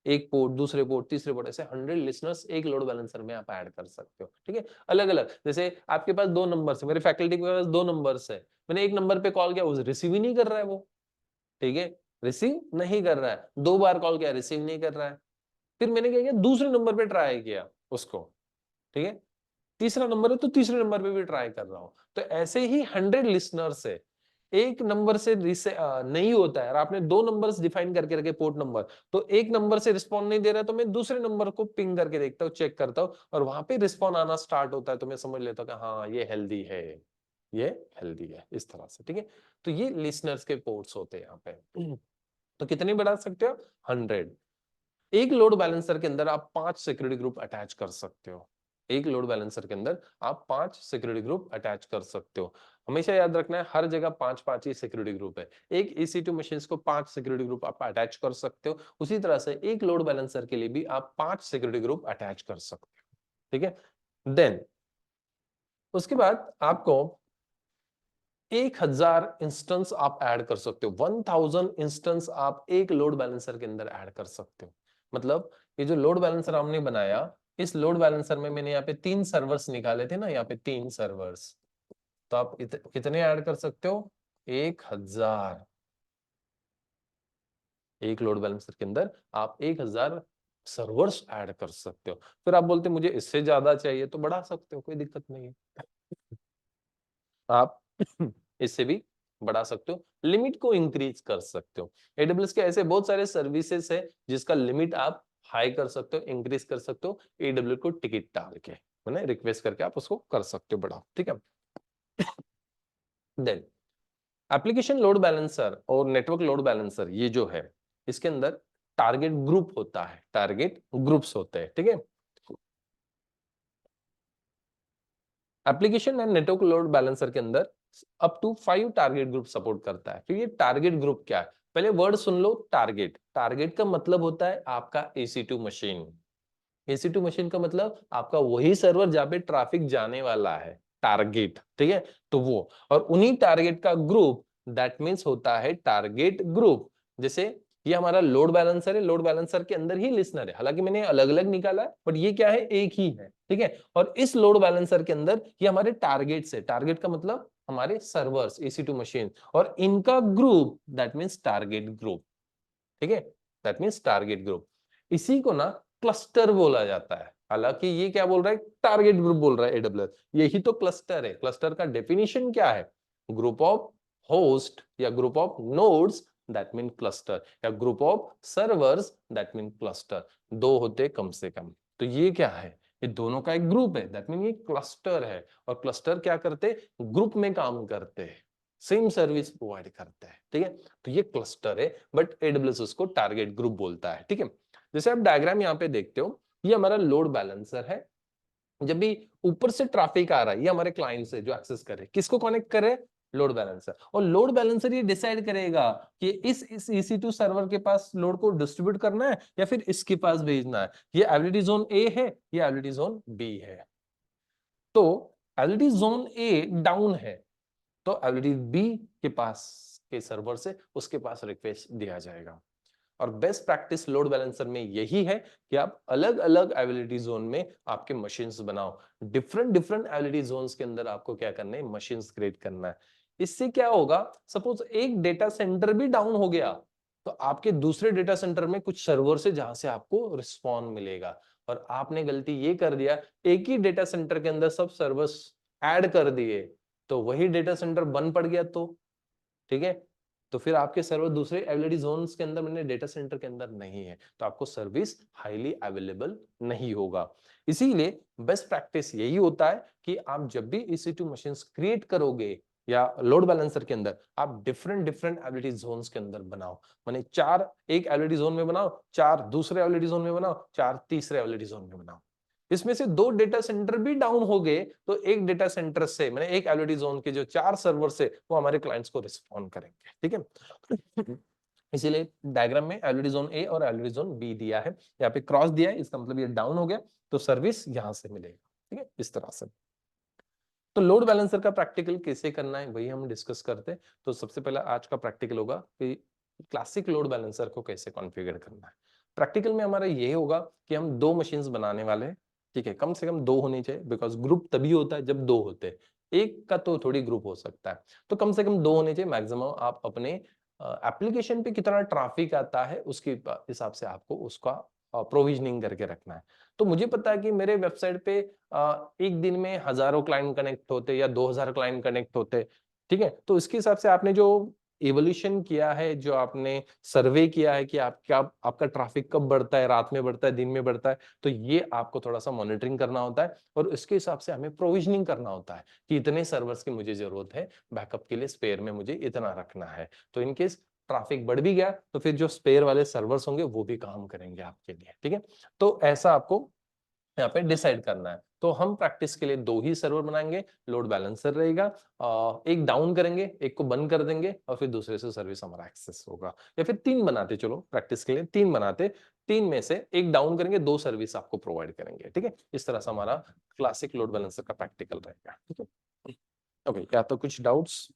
A: एक पोर्ट, दूसरे पोर्ट, तीसरे पोर्ट, ऐसे 100 लिसनर्स एक लोड बैलेंसर में आप ऐड कर सकते हो, ठीक है। अलग अलग, जैसे आपके पास दो नंबर्स है, मेरे फैकल्टी के पास दो नंबर्स है, मैंने एक नंबर पे कॉल किया, वो रिसीव ही नहीं कर रहा है वो, ठीक है, रिसीव नहीं कर रहा है, दो बार कॉल किया रिसीव नहीं कर रहा है, फिर मैंने क्या किया, दूसरे नंबर पे ट्राई किया उसको, ठीक है, तीसरा नंबर है तो तीसरे नंबर पे भी ट्राई कर रहा हूं। तो ऐसे ही 100 लिसनर्स है, एक नंबर से नहीं होता है, और आपने दो नंबर्स डिफाइन करके रखे पोर्ट नंबर, तो एक नंबर से रिस्पॉन्ड नहीं दे रहा है तो मैं दूसरे नंबर को पिंग करके देखता हूँ, चेक करता हूँ, और वहां पे रिस्पॉन्ड आना स्टार्ट होता है, तो मैं समझ लेता हूँ कि हाँ ये हेल्दी है, ये हेल्दी है, इस तरह से, ठीक है। तो ये लिसनर्स के पोर्ट्स होते हैं यहाँ पे। तो कितने बढ़ा सकते हो, 100। एक लोड बैलेंसर के अंदर आप 5 सिक्योरिटी ग्रुप अटैच कर सकते हो, एक लोड बैलेंसर के अंदर आप 5 सिक्योरिटी ग्रुप अटैच कर सकते हो। हमेशा याद रखना है हर जगह 5-5 ही सिक्योरिटी ग्रुप है, एक EC2 मशीन्स को 5 सिक्योरिटी ग्रुप आप अटैच कर सकते हो, उसी तरह से एक लोड बैलेंसर के लिए भी आप 5 सिक्योरिटी ग्रुप अटैच कर सकते हो, ठीक है। देन उसके बाद आपको 1000 इंस्टेंस आप ऐड कर सकते हो, 1000 इंस्टेंस आप एक लोड बैलेंसर के अंदर ऐड कर सकते हो। मतलब ये जो लोड बैलेंसर हमने बनाया, इस लोड बैलेंसर में मैंने यहाँ पे 3 सर्वर्स निकाले थे ना, यहाँ पे 3 सर्वर्स, तो आप कितने ऐड कर सकते हो, 1000, एक लोड बैलेंसर के अंदर आप 1000 सर्वर्स ऐड कर सकते हो। फिर आप बोलते मुझे इससे ज्यादा चाहिए, तो बढ़ा सकते हो, कोई दिक्कत नहीं है, आप इससे भी बढ़ा सकते हो, लिमिट को इंक्रीज कर सकते हो। AWS के ऐसे बहुत सारे सर्विसेज है जिसका लिमिट आप हाई कर सकते हो, इंक्रीज कर सकते हो, AWS को टिकट डाल के, मैंने रिक्वेस्ट करके आप उसको कर सकते हो बड़ा, ठीक है। देन एप्लीकेशन लोड बैलेंसर और नेटवर्क लोड बैलेंसर, ये जो है इसके अंदर टारगेट ग्रुप होता है, टारगेट ग्रुप्स होते हैं, ठीक है। Application and network load balancer के अंदर up to 5 target group support करता है। फिर ये टारगेट ग्रुप क्या है, पहले वर्ड सुन लो, टारगेट। टारगेट का मतलब होता है आपका EC2 मशीन। EC2 मशीन का मतलब आपका वही सर्वर जहां पे ट्रैफिक जाने वाला है, टारगेट, ठीक है। तो वो और उन्हीं टारगेट का ग्रुप, दैट मीन्स होता है टारगेट ग्रुप। जैसे ये हमारा लोड बैलेंसर है, लोड बैलेंसर के अंदर ही लिसनर है, हालांकि मैंने अलग अलग निकाला है बट ये क्या है, एक ही है, ठीक है। और इस लोड बैलेंसर के अंदर ये हमारे टारगेट्स है, टारगेट का मतलब हमारे सर्वर्स, EC2 मशीन, और इनका group, that means target group, ठीक है। That means target group. इसी को ना क्लस्टर बोला जाता है। हालांकि ये क्या बोल रहा है, टारगेट ग्रुप बोल रहा है AWS, यही तो क्लस्टर है। क्लस्टर का डेफिनेशन क्या है, ग्रुप ऑफ होस्ट या group of nodes, that mean cluster, या group of servers, that mean cluster. दो होते कम से कम, तो ये क्या है, ये दोनों का एक ग्रुप है, दैट मीन ये क्लस्टर है। और क्लस्टर क्या करते, ग्रुप में काम करते हैं, सेम सर्विस प्रोवाइड करते हैं, ठीक है। तो ये क्लस्टर है, बट AWS उसको टारगेट ग्रुप बोलता है, ठीक है। जैसे आप डायग्राम यहाँ पे देखते हो, ये हमारा लोड बैलेंसर है। जब भी ऊपर से ट्रैफिक आ रहा है, ये हमारे क्लाइंट से जो एक्सेस करे, किसको कनेक्ट करे, लोड बैलेंसर। और लोड बैलेंसर ये डिसाइड करेगा कि इस EC2 सर्वर के पास लोड को डिस्ट्रीब्यूट करना है या फिर इसके पास भेजना है। ये एबिलिटी जोन A है, ये एबिलिटी जोन B है। तो एबिलिटी जोन A डाउन है, तो एबिलिटी B के पास के सर्वर से उसके पास रिक्वेस्ट दिया जाएगा। और बेस्ट प्रैक्टिस लोड बैलेंसर में यही है कि आप अलग अलग एबिलिटी जोन में आपके मशीन्स बनाओ। डिफरेंट डिफरेंट एबिलिटी जोन्स के अंदर आपको क्या करना है, मशीन्स क्रिएट करना है। इससे क्या होगा, सपोज एक डेटा सेंटर भी डाउन हो गया, तो आपके दूसरे डेटा सेंटर में कुछ सर्वर से जहां से आपको रिस्पॉन्स मिलेगा। और आपने गलती ये कर दिया, एक ही डेटा सेंटर के अंदर सब सर्वर्स ऐड कर दिए, तो वही डेटा सेंटर बंद पड़ गया, तो ठीक है, तो फिर आपके सर्वर दूसरे एबिलिटी जोन्स के अंदर, मैंने डेटा सेंटर के अंदर नहीं है, तो आपको सर्विस हाईली अवेलेबल नहीं होगा। इसीलिए बेस्ट प्रैक्टिस यही होता है कि आप जब भी EC2 मशीन्स क्रिएट करोगे या लोड बैलेंसर के अंदर, आप डिफरेंट डिफरेंट एबिलिटी जोन्स के अंदर बनाओ। माने 4 एक एबिलिटी जोन में बनाओ, 4 दूसरे एबिलिटी जोन में बनाओ, 4 तीसरे एबिलिटी जोन में बनाओ। इसमें से 2 डेटा सेंटर भी डाउन हो गए, तो एक डेटा सेंटर से, मैंने एक एलईडी जोन के जो 4 सर्वर से, वो हमारे क्लाइंट्स को रिस्पॉन्ड करेंगे, ठीक है। इसीलिए डायग्राम में एलईडी जोन A और एलईडी जोन B दिया है, यहाँ पे क्रॉस दिया है, इसका मतलब ये डाउन हो गया, तो सर्विस यहां से मिलेगा, ठीक है, इस तरह से। तो लोड बैलेंसर का प्रैक्टिकल कैसे करना है वही हम डिस्कस करते हैं। तो सबसे पहला आज का प्रैक्टिकल होगा कि क्लासिक लोड बैलेंसर को कैसे कॉन्फ़िगर करना है। प्रैक्टिकल में हमारा ये होगा कि हम 2 मशीन्स बनाने वाले हैं, ठीक है, कम से कम 2 होनी चाहिए, बिकॉज ग्रुप तभी होता है जब 2 होते हैं, एक का तो थोड़ी ग्रुप हो सकता है, तो कम से कम 2 होने चाहिए मैक्सिमम। आप अपने एप्लीकेशन पे कितना ट्रैफिक आता है उसके हिसाब से आपको उसका प्रोविजनिंग करके रखना है। तो मुझे पता है कि मेरे वेबसाइट पे एक दिन में हजारों क्लाइंट कनेक्ट होते या 2000 क्लाइंट कनेक्ट होते, ठीक है। तो इसके हिसाब से आपने जो इवोल्यूशन किया है, जो आपने सर्वे किया है कि आपका ट्रैफिक कब बढ़ता है, रात में बढ़ता है, दिन में बढ़ता है, तो ये आपको थोड़ा सा मॉनिटरिंग करना होता है। और इसके हिसाब से हमें प्रोविजनिंग करना होता है कि इतने सर्वर्स की मुझे जरूरत है, बैकअप के लिए स्पेयर में मुझे इतना रखना है। तो इनकेस ट्रैफिक बढ़ भी गया तो फिर जो स्पेयर वाले सर्वर्स होंगे वो भी काम करेंगे आपके लिए, ठीक है। तो ऐसा आपको यहाँ पे डिसाइड करना है। तो हम प्रैक्टिस के लिए 2 ही सर्वर बनाएंगे, लोड बैलेंसर रहेगा, एक डाउन करेंगे, एक को बंद कर देंगे, और फिर दूसरे से सर्विस हमारा एक्सेस होगा। या फिर 3 बनाते, चलो प्रैक्टिस के लिए 3 बनाते, 3 में से एक डाउन करेंगे, 2 सर्विस आपको प्रोवाइड करेंगे, ठीक है। इस तरह से हमारा क्लासिक लोड बैलेंसर का प्रैक्टिकल रहेगा, ठीक है। ओके, क्या तो कुछ डाउट्स?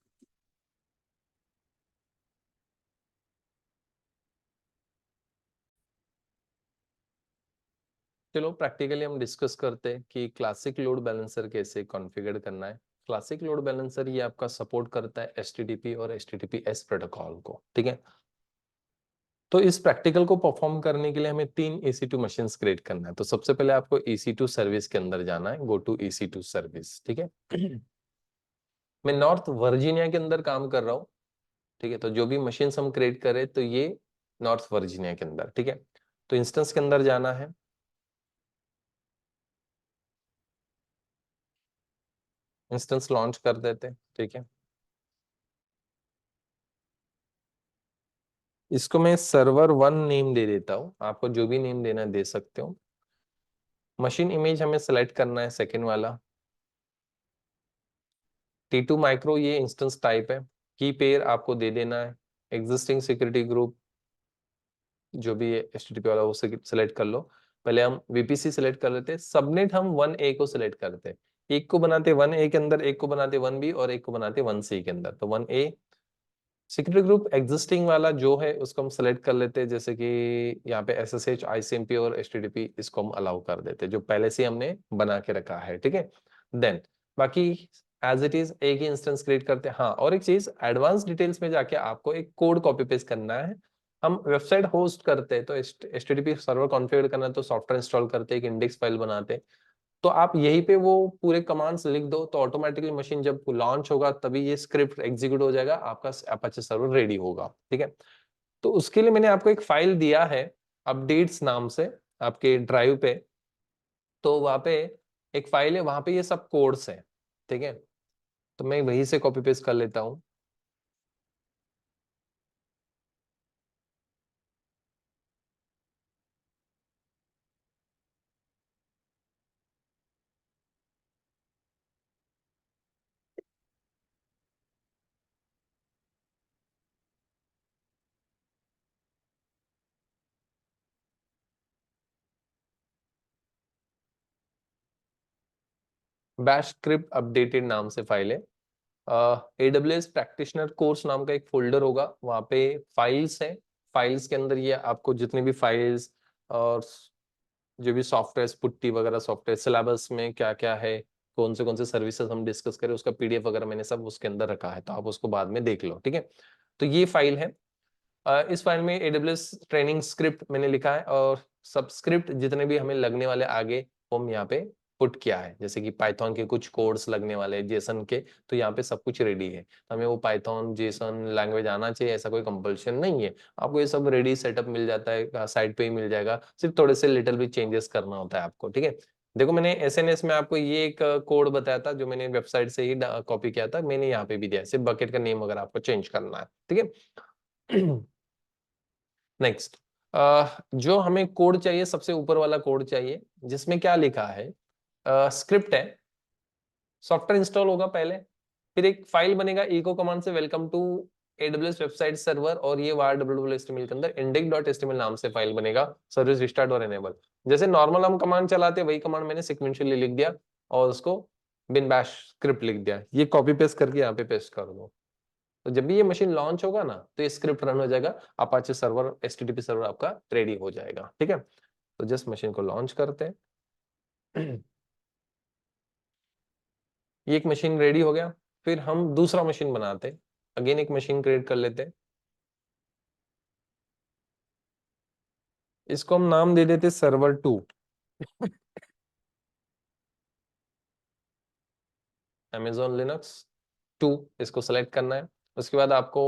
A: चलो प्रैक्टिकली हम डिस्कस करते हैं कि क्लासिक लोड बैलेंसर कैसे कॉन्फ़िगर करना है। क्लासिक लोड बैलेंसर ये आपका सपोर्ट करता है HTTP और HTTPS प्रोटोकॉल को, ठीक है। तो इस प्रैक्टिकल को परफॉर्म करने के लिए हमें 3 EC2 मशीन्स क्रिएट करना है। तो सबसे पहले आपको EC2 सर्विस के अंदर जाना है, गो टू EC2 सर्विस, ठीक है। मैं नॉर्थ वर्जीनिया के अंदर काम कर रहा हूँ, ठीक है। तो जो भी मशीन्स हम क्रिएट करें तो ये नॉर्थ वर्जीनिया के अंदर, ठीक है। तो इंस्टेंस के अंदर जाना है, इंस्टेंस लॉन्च कर देते हैं, ठीक है। इसको मैं सर्वर 1 नेम दे देता हूँ, आपको जो भी नेम देना दे सकते हो। मशीन इमेज हमें सेलेक्ट करना है सेकेंड वाला। T2 माइक्रो ये इंस्टेंस टाइप है। की पेयर आपको दे देना है। एग्जिस्टिंग सिक्योरिटी ग्रुप जो भी है HTTP वाला वो सेलेक्ट कर लो। पहले हम VPC सेलेक्ट कर लेते हैं। सबनेट हम 1A को सिलेक्ट करते हैं। एक को बनाते 1A के अंदर, एक को बनाते 1B और एक को बनाते 1C के अंदर। तो 1A सिक्योरिटी ग्रुप एग्जिस्टिंग वाला जो है उसको हम सेलेक्ट कर लेते हैं, जैसे कि यहाँ पे SSH ICMP और HTTP इसको हम अलाउ कर देते हैं, जो पहले से हमने बना के रखा है। ठीक है, देन बाकी एज इट इज एक ही इंस्टेंस क्रिएट करते हैं। हाँ, और एक चीज, एडवांस डिटेल्स में जाके आपको एक कोड कॉपी पेस्ट करना है। हम वेबसाइट होस्ट करते हैं तो HTTP सर्वर कॉन्फ़िगर करना है, तो सॉफ्टवेयर इंस्टॉल करते हैं, एक इंडेक्स फाइल बनाते हैं। तो आप यहीं पे वो पूरे कमांड्स लिख दो, तो ऑटोमेटिकली मशीन जब लॉन्च होगा तभी ये स्क्रिप्ट एग्जीक्यूट हो जाएगा, आपका अपाचे सर्वर रेडी होगा। ठीक है, तो उसके लिए मैंने आपको एक फाइल दिया है अपडेट्स नाम से आपके ड्राइव पे। तो वहां पे एक फाइल है, वहां पे ये सब कोड्स हैं। ठीक है, तो मैं वहीं से कॉपी पेस्ट कर लेता हूँ। बैश स्क्रिप्ट अपडेटेड नाम से फाइल है। AWS प्रैक्टिशनर कोर्स नाम का एक फोल्डर होगा, वहां पे फाइल्स है। फाइल्स के अंदर ये आपको जितने भी फाइल्स और जो भी सॉफ्टवेयर पुट्टी वगैरह सॉफ्टवेयर सिलेबस में क्या क्या है, कौन से सर्विसेज हम डिस्कस करें, उसका PDF वगैरह मैंने सब उसके अंदर रखा है, तो आप उसको बाद में देख लो। ठीक है, तो ये फाइल है। इस फाइल में AWS ट्रेनिंग स्क्रिप्ट मैंने लिखा है, और सब स्क्रिप्ट जितने भी हमें लगने वाले आगे वो हम यहाँ पे पुट किया है, जैसे कि पाइथन के कुछ कोड्स लगने वाले, जेसन के, तो यहाँ पे सब कुछ रेडी है। तो हमें वो पाइथन जेसन लैंग्वेज आना चाहिए ऐसा कोई कंपल्शन नहीं है। आपको ये सब रेडी सेटअप मिल जाता है, साइट पे ही मिल जाएगा, सिर्फ थोड़े से लिटिल भी चेंजेस करना होता है आपको। ठीक है, देखो मैंने SNS में आपको ये एक कोड बताया था जो मैंने वेबसाइट से ही कॉपी किया था, मैंने यहाँ पे भी दिया है, सिर्फ बकेट का नेम अगर आपको चेंज करना है। ठीक है, नेक्स्ट, जो हमें कोड चाहिए, सबसे ऊपर वाला कोड चाहिए, जिसमें क्या लिखा है, स्क्रिप्ट है, सॉफ्टवेयर इंस्टॉल होगा पहले, फिर एक फाइल बनेगा इको कमांड से, welcome to AWS website server, और ये var www.html के अंदर index.html नाम से फाइल बनेगा, सर्विस रिस्टार्ट और एनेबल। जैसे नॉर्मल हम कमांड चलाते हैं वही कमांड मैंने सिक्वेंशियली लिख दिया, और उसको बिन बैश स्क्रिप्ट लिख दिया, ये कॉपी पेस्ट करके यहाँ पे पेस्ट कर दो। तो जब भी ये मशीन लॉन्च होगा ना, तो ये स्क्रिप्ट रन हो जाएगा, अपाचे सर्वर HTTP सर्वर आपका रेडी हो जाएगा। ठीक है, तो जस्ट मशीन को लॉन्च करते हैं। ये एक मशीन रेडी हो गया, फिर हम दूसरा मशीन बनाते हैं। अगेन एक मशीन क्रिएट कर लेते हैं, इसको हम नाम दे देते सर्वर 2। Amazon Linux 2 इसको सेलेक्ट करना है। उसके बाद आपको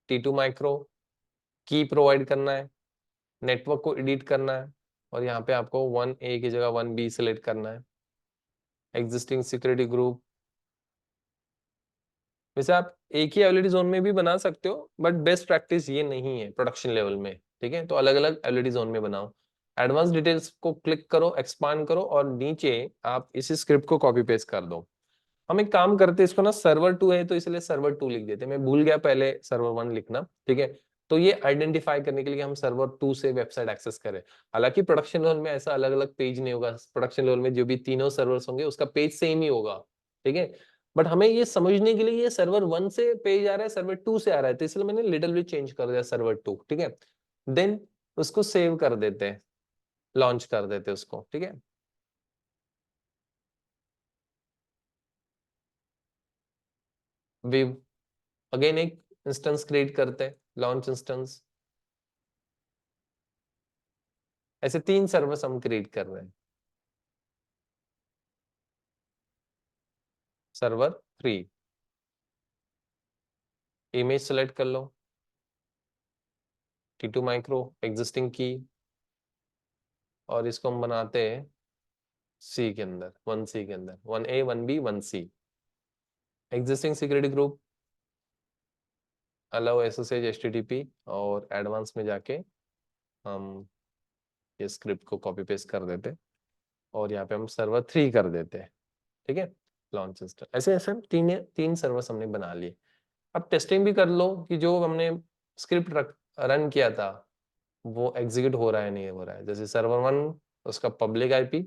A: T2 माइक्रो की प्रोवाइड करना है, नेटवर्क को एडिट करना है, और यहाँ पे आपको 1A की जगह 1B सेलेक्ट करना है। एग्जिस्टिंग सिक्योरिटी ग्रुप, वैसे आप एक ही एलईडी जोन में भी बना सकते हो, बट बेस्ट प्रैक्टिस ये नहीं है प्रोडक्शन लेवल में। ठीक है, तो अलग अलग एलईडी जोन में बनाओ। एडवांस डिटेल्स को क्लिक करो, एक्सपांड करो, और नीचे आप इसी स्क्रिप्ट को कॉपी पेस्ट कर दो। हम एक काम करते हैं, इसको ना सर्वर 2 है तो इसलिए सर्वर 2 लिख देते हैं, मैं भूल गया पहले सर्वर 1 लिखना। ठीक है, तो ये आइडेंटिफाई करने के लिए हम सर्वर 2 से वेबसाइट एक्सेस करें। हालांकि प्रोडक्शन लेवल में ऐसा अलग अलग पेज नहीं होगा, प्रोडक्शन लेवल में जो भी तीनों सर्वर्स होंगे उसका पेज सेम ही होगा। ठीक है, बट हमें ये समझने के लिए ये सर्वर 1 से पेज आ रहा है, सर्वर 2 से आ रहा है, तो इसलिए मैंने लिटिल बिट चेंज कर दिया सर्वर 2। ठीक है, देन उसको सेव कर देते हैं, लॉन्च कर देते हैं उसको। ठीक है, विव अगेन एक इंस्टेंस क्रिएट करते हैं, लॉन्च इंस्टेंस। ऐसे 3 सर्वर्स हम क्रिएट कर रहे हैं। सर्वर 3, इमेज सेलेक्ट कर लो, T2 माइक्रो एग्जिस्टिंग की, और इसको हम बनाते हैं C के अंदर, 1C के अंदर, 1A 1B 1C। Existing security group, allow SSH HTTP और एडवांस में जाके हम ये स्क्रिप्ट को कॉपी पेस्ट कर देते और यहाँ पे हम सर्वर 3 कर देते हैं, ठीक है। लॉन्च सिस्टम ऐसे ऐसे हम तीन सर्वर्स हमने बना लिए। अब टेस्टिंग भी कर लो कि जो हमने स्क्रिप्ट रन किया था वो एग्जीक्यूट हो रहा है नहीं हो रहा है। जैसे सर्वर 1 उसका पब्लिक IP,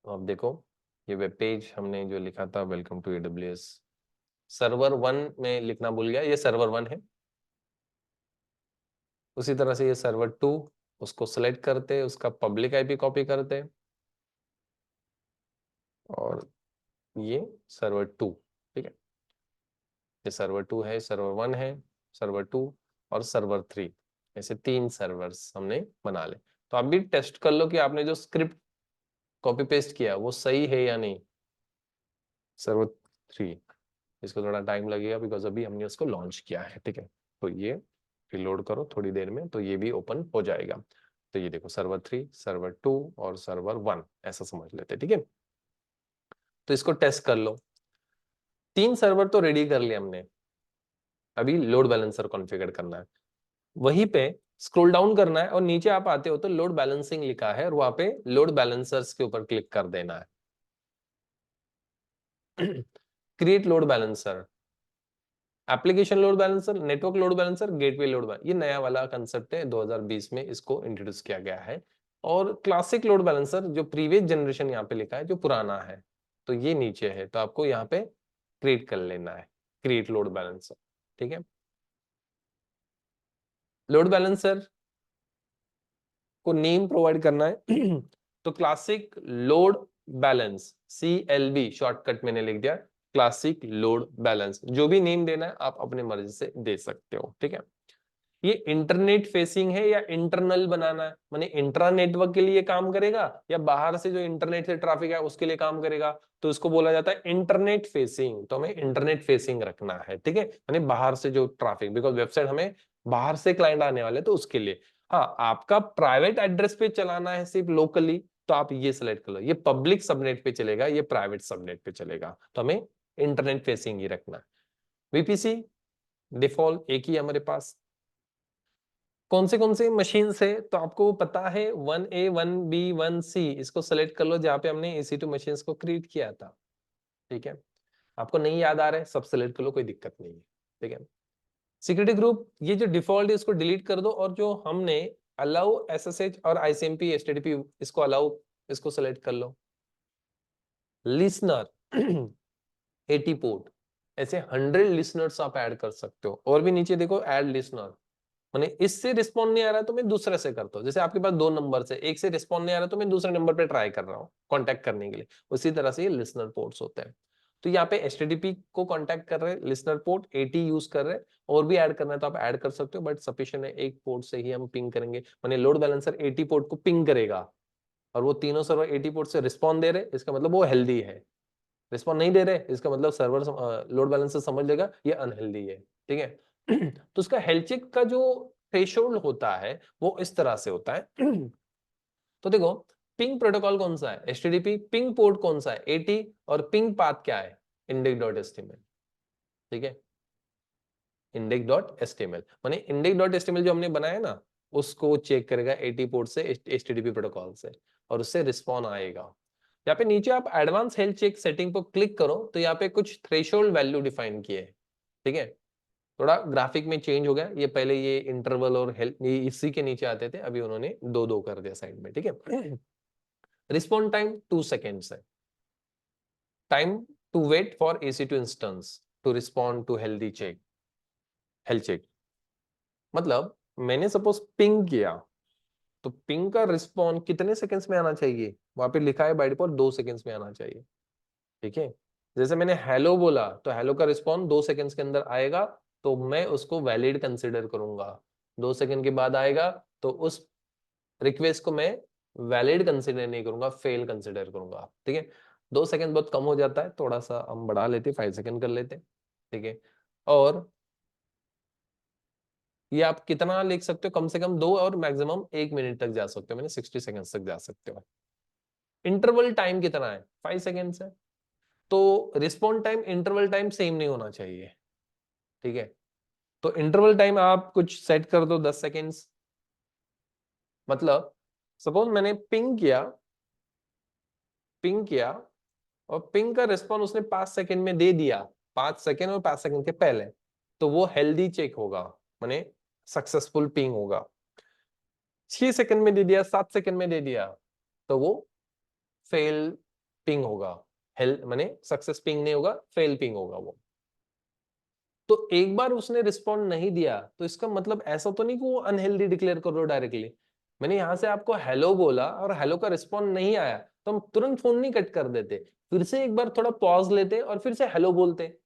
A: तो अब देखो ये वेब पेज हमने जो लिखा था वेलकम टू AWS, सर्वर 1 में लिखना भूल गया, ये सर्वर 1 है। उसी तरह से ये सर्वर 2, उसको सिलेक्ट करते, उसका पब्लिक IP कॉपी करते और ये सर्वर 2, ठीक है। ये सर्वर 2 है, सर्वर 1 है, सर्वर 2 और सर्वर 3, ऐसे 3 सर्वर्स हमने बना ले। तो आप भी टेस्ट कर लो कि आपने जो स्क्रिप्ट कॉपी पेस्ट किया वो सही है या नहीं। सर्वर 3, इसको थोड़ा टाइम लगेगा बिकॉज अभी हमने उसको लॉन्च किया है, ठीक है। तो ये रिलोड करो थोड़ी देर में तो ये भी ओपन हो जाएगा। तो ये देखो सर्वर 3, सर्वर 2 और सर्वर 1 ऐसा समझ लेते, ठीक है। तो इसको टेस्ट कर लो। 3 सर्वर तो रेडी कर लिया हमने, अभी लोड बैलेंसर कॉन्फ़िगर करना है। वहीं पे स्क्रॉल डाउन करना है और नीचे आप आते हो तो लोड बैलेंसिंग लिखा है और वहां पे लोड बैलेंसर्स के ऊपर क्लिक कर देना है। Create load balancer, application load balancer, network load balancer, gateway load balancer, ये नया वाला कंसेप्ट है, 2020 में इसको इंट्रोड्यूस किया गया है। और क्लासिक लोड बैलेंसर जो प्रीवियस जनरेशन यहाँ पे लिखा है जो पुराना है, तो ये नीचे है, तो आपको यहाँ पे क्रिएट कर लेना है, क्रिएट लोड बैलेंसर, ठीक है। लोड बैलेंसर को नेम प्रोवाइड करना है तो classic load balance, CLB shortcut मैंने लिख दिया, क्लासिक लोड बैलेंस। जो भी नेम देना है आप अपने मर्जी से दे सकते हो, ठीक है। ये इंटरनेट फेसिंग है या इंटरनल बनाना है, माने इंट्रा नेटवर्क के लिए काम करेगा या बाहर से जो इंटरनेट से ट्रैफिक है उसके लिए काम करेगा, तो इसको बोला जाता है इंटरनेट फेसिंग। तो हमें इंटरनेट फेसिंग रखना है, ठीक है, यानी बाहर से जो ट्रैफिक, बिकॉज वेबसाइट हमें बाहर से क्लाइंट आने वाले तो उसके लिए। हाँ, आपका प्राइवेट एड्रेस पे चलाना है सिर्फ लोकली, तो आप ये सिलेक्ट कर लो, ये पब्लिक सबनेट पे चलेगा, ये प्राइवेट सबनेट पे चलेगा, तो हमें इंटरनेट फेसिंग ही रखना है। VPC डिफॉल्ट एक ही हमारे पास। कौन से मशीन से, तो आपको पता है 1A 1B 1C, इसको सेलेक्ट कर लो जहां पे हमने EC2 मशीन्स को क्रिएट किया था, ठीक है। आपको नहीं याद आ रहा है, सब सेलेक्ट कर लो, कोई दिक्कत नहीं है, ठीक है। सिक्योरिटी ग्रुप, ये जो डिफॉल्ट है इसको डिलीट कर दो और जो हमने अलाउ SSH और ICMP HTTP इसको अलाउ, इसको सेलेक्ट कर लो। लिसनर 80 पोर्ट, ऐसे 100 लिसनर्स आप ऐड कर सकते हो। और भी नीचे देखो ऐड लिसनर, माने इससे रिस्पॉन्ड नहीं आ रहा है तो मैं दूसरे से करता हूँ। जैसे आपके पास 2 नंबर से, एक से रिस्पॉन्ड नहीं आ रहा तो मैं दूसरे नंबर पे ट्राई कर रहा हूँ कांटेक्ट करने के लिए। उसी तरह से ये लिसनर पोर्ट्स होते हैं। तो यहाँ पे HTTP को कांटेक्ट कर रहे हैं, लिसनर पोर्ट 80 यूज कर रहे हैं, और भी ऐड करना है तो आप ऐड कर सकते हो, बट सफिशिएंट है एक पोर्ट से ही हम पिंग करेंगे। माने लोड बैलेंसर 80 पोर्ट को पिंग करेगा और वो तीनों सर्वर 80 पोर्ट से रिस्पॉन्ड दे रहे, इसका मतलब वो हेल्दी है। रिस्पॉन्ड नहीं दे रहे, इसका मतलब सर्वर लोड बैलेंसर समझ लेगा ये अनहेल्दी है, ठीक है। तो उसका हेल्थ चेक का जो थ्रेशोल्ड होता है वो इस तरह से होता है। तो देखो पिंग प्रोटोकॉल कौन सा है, HTTP, पिंग पोर्ट कौन सा है 80, और पिंग पाथ क्या है index.html, ठीक है। index.html माने index.html जो हमने बनाया ना उसको चेक करेगा 80 पोर्ट से HTTP प्रोटोकॉल से, और उससे रिस्पॉन्ड आएगा। यहाँ पे नीचे आप एडवांस हेल्थ चेक सेटिंग पर क्लिक करो तो यहाँ पे कुछ थ्रेशोल्ड वैल्यू डिफाइन किए हैं, ठीक है। थोड़ा ग्राफिक में चेंज हो गया, ये पहले ये इंटरवल और हेल्थ इसी के नीचे आते थे, अभी उन्होंने 2-2 कर दिया साइड में, ठीक है। रिस्पॉन्ड टाइम 2 सेकेंड्स है। Time to wait for EC2 instance to respond to healthy check, health check मतलब मैंने सपोज पिंग किया तो पिंग का रिस्पॉन्ड कितने सेकंड्स में आना चाहिए, वहां पे लिखा है बाय डिफॉल्ट 2 सेकंड्स में आना चाहिए, ठीक है। जैसे मैंने हेलो बोला तो हेलो का रिस्पॉन्ड 2 सेकंड्स के अंदर आएगा, तो मैं उसको वैलिड कंसिडर करूंगा। 2 सेकंड के बाद आएगा तो उस रिक्वेस्ट को मैं वैलिड कंसिडर नहीं करूंगा, फेल कंसिडर करूंगा, ठीक है। 2 सेकंड बहुत कम हो जाता है, थोड़ा सा हम बढ़ा लेते 5 सेकंड कर लेते, ठीक है। और ये आप कितना लिख सकते हो, कम से कम 2 और मैक्सिमम 1 मिनट तक जा सकते हो, मैंने 60 सेकंड तक जा सकते हो। इंटरवल टाइम कितना है 5 सेकंड है। तो respond time interval time same नहीं होना चाहिए, ठीक है। तो इंटरवल टाइम आप कुछ सेट कर दो 10 सेकेंड्स। मतलब सपोज मैंने पिंग किया और पिंग का रिस्पॉन्स उसने 5 सेकंड में दे दिया, 5 सेकंड और 5 सेकंड के पहले, तो वो हेल्दी चेक होगा, माने सक्सेसफुल पिंग होगा। 6 सेकंड में दे दिया, 7 सेकंड में दे दिया, तो वो फेल पिंग होगा, हेल्थ माने सक्सेस पिंग नहीं होगा, फेल पिंग होगा वो। तो एक बार उसने रिस्पॉन्ड नहीं दिया तो इसका मतलब ऐसा तो नहीं कि वो अनहेल्दी डिक्लेयर कर रहे हो डायरेक्टली। मैंने यहां से आपको हेलो बोला और हेलो का रिस्पॉन्ड नहीं आया तो हम तुरंत फोन नहीं कट कर देते, फिर से एक बार थोड़ा पॉज लेते और फिर से हेलो बोलते।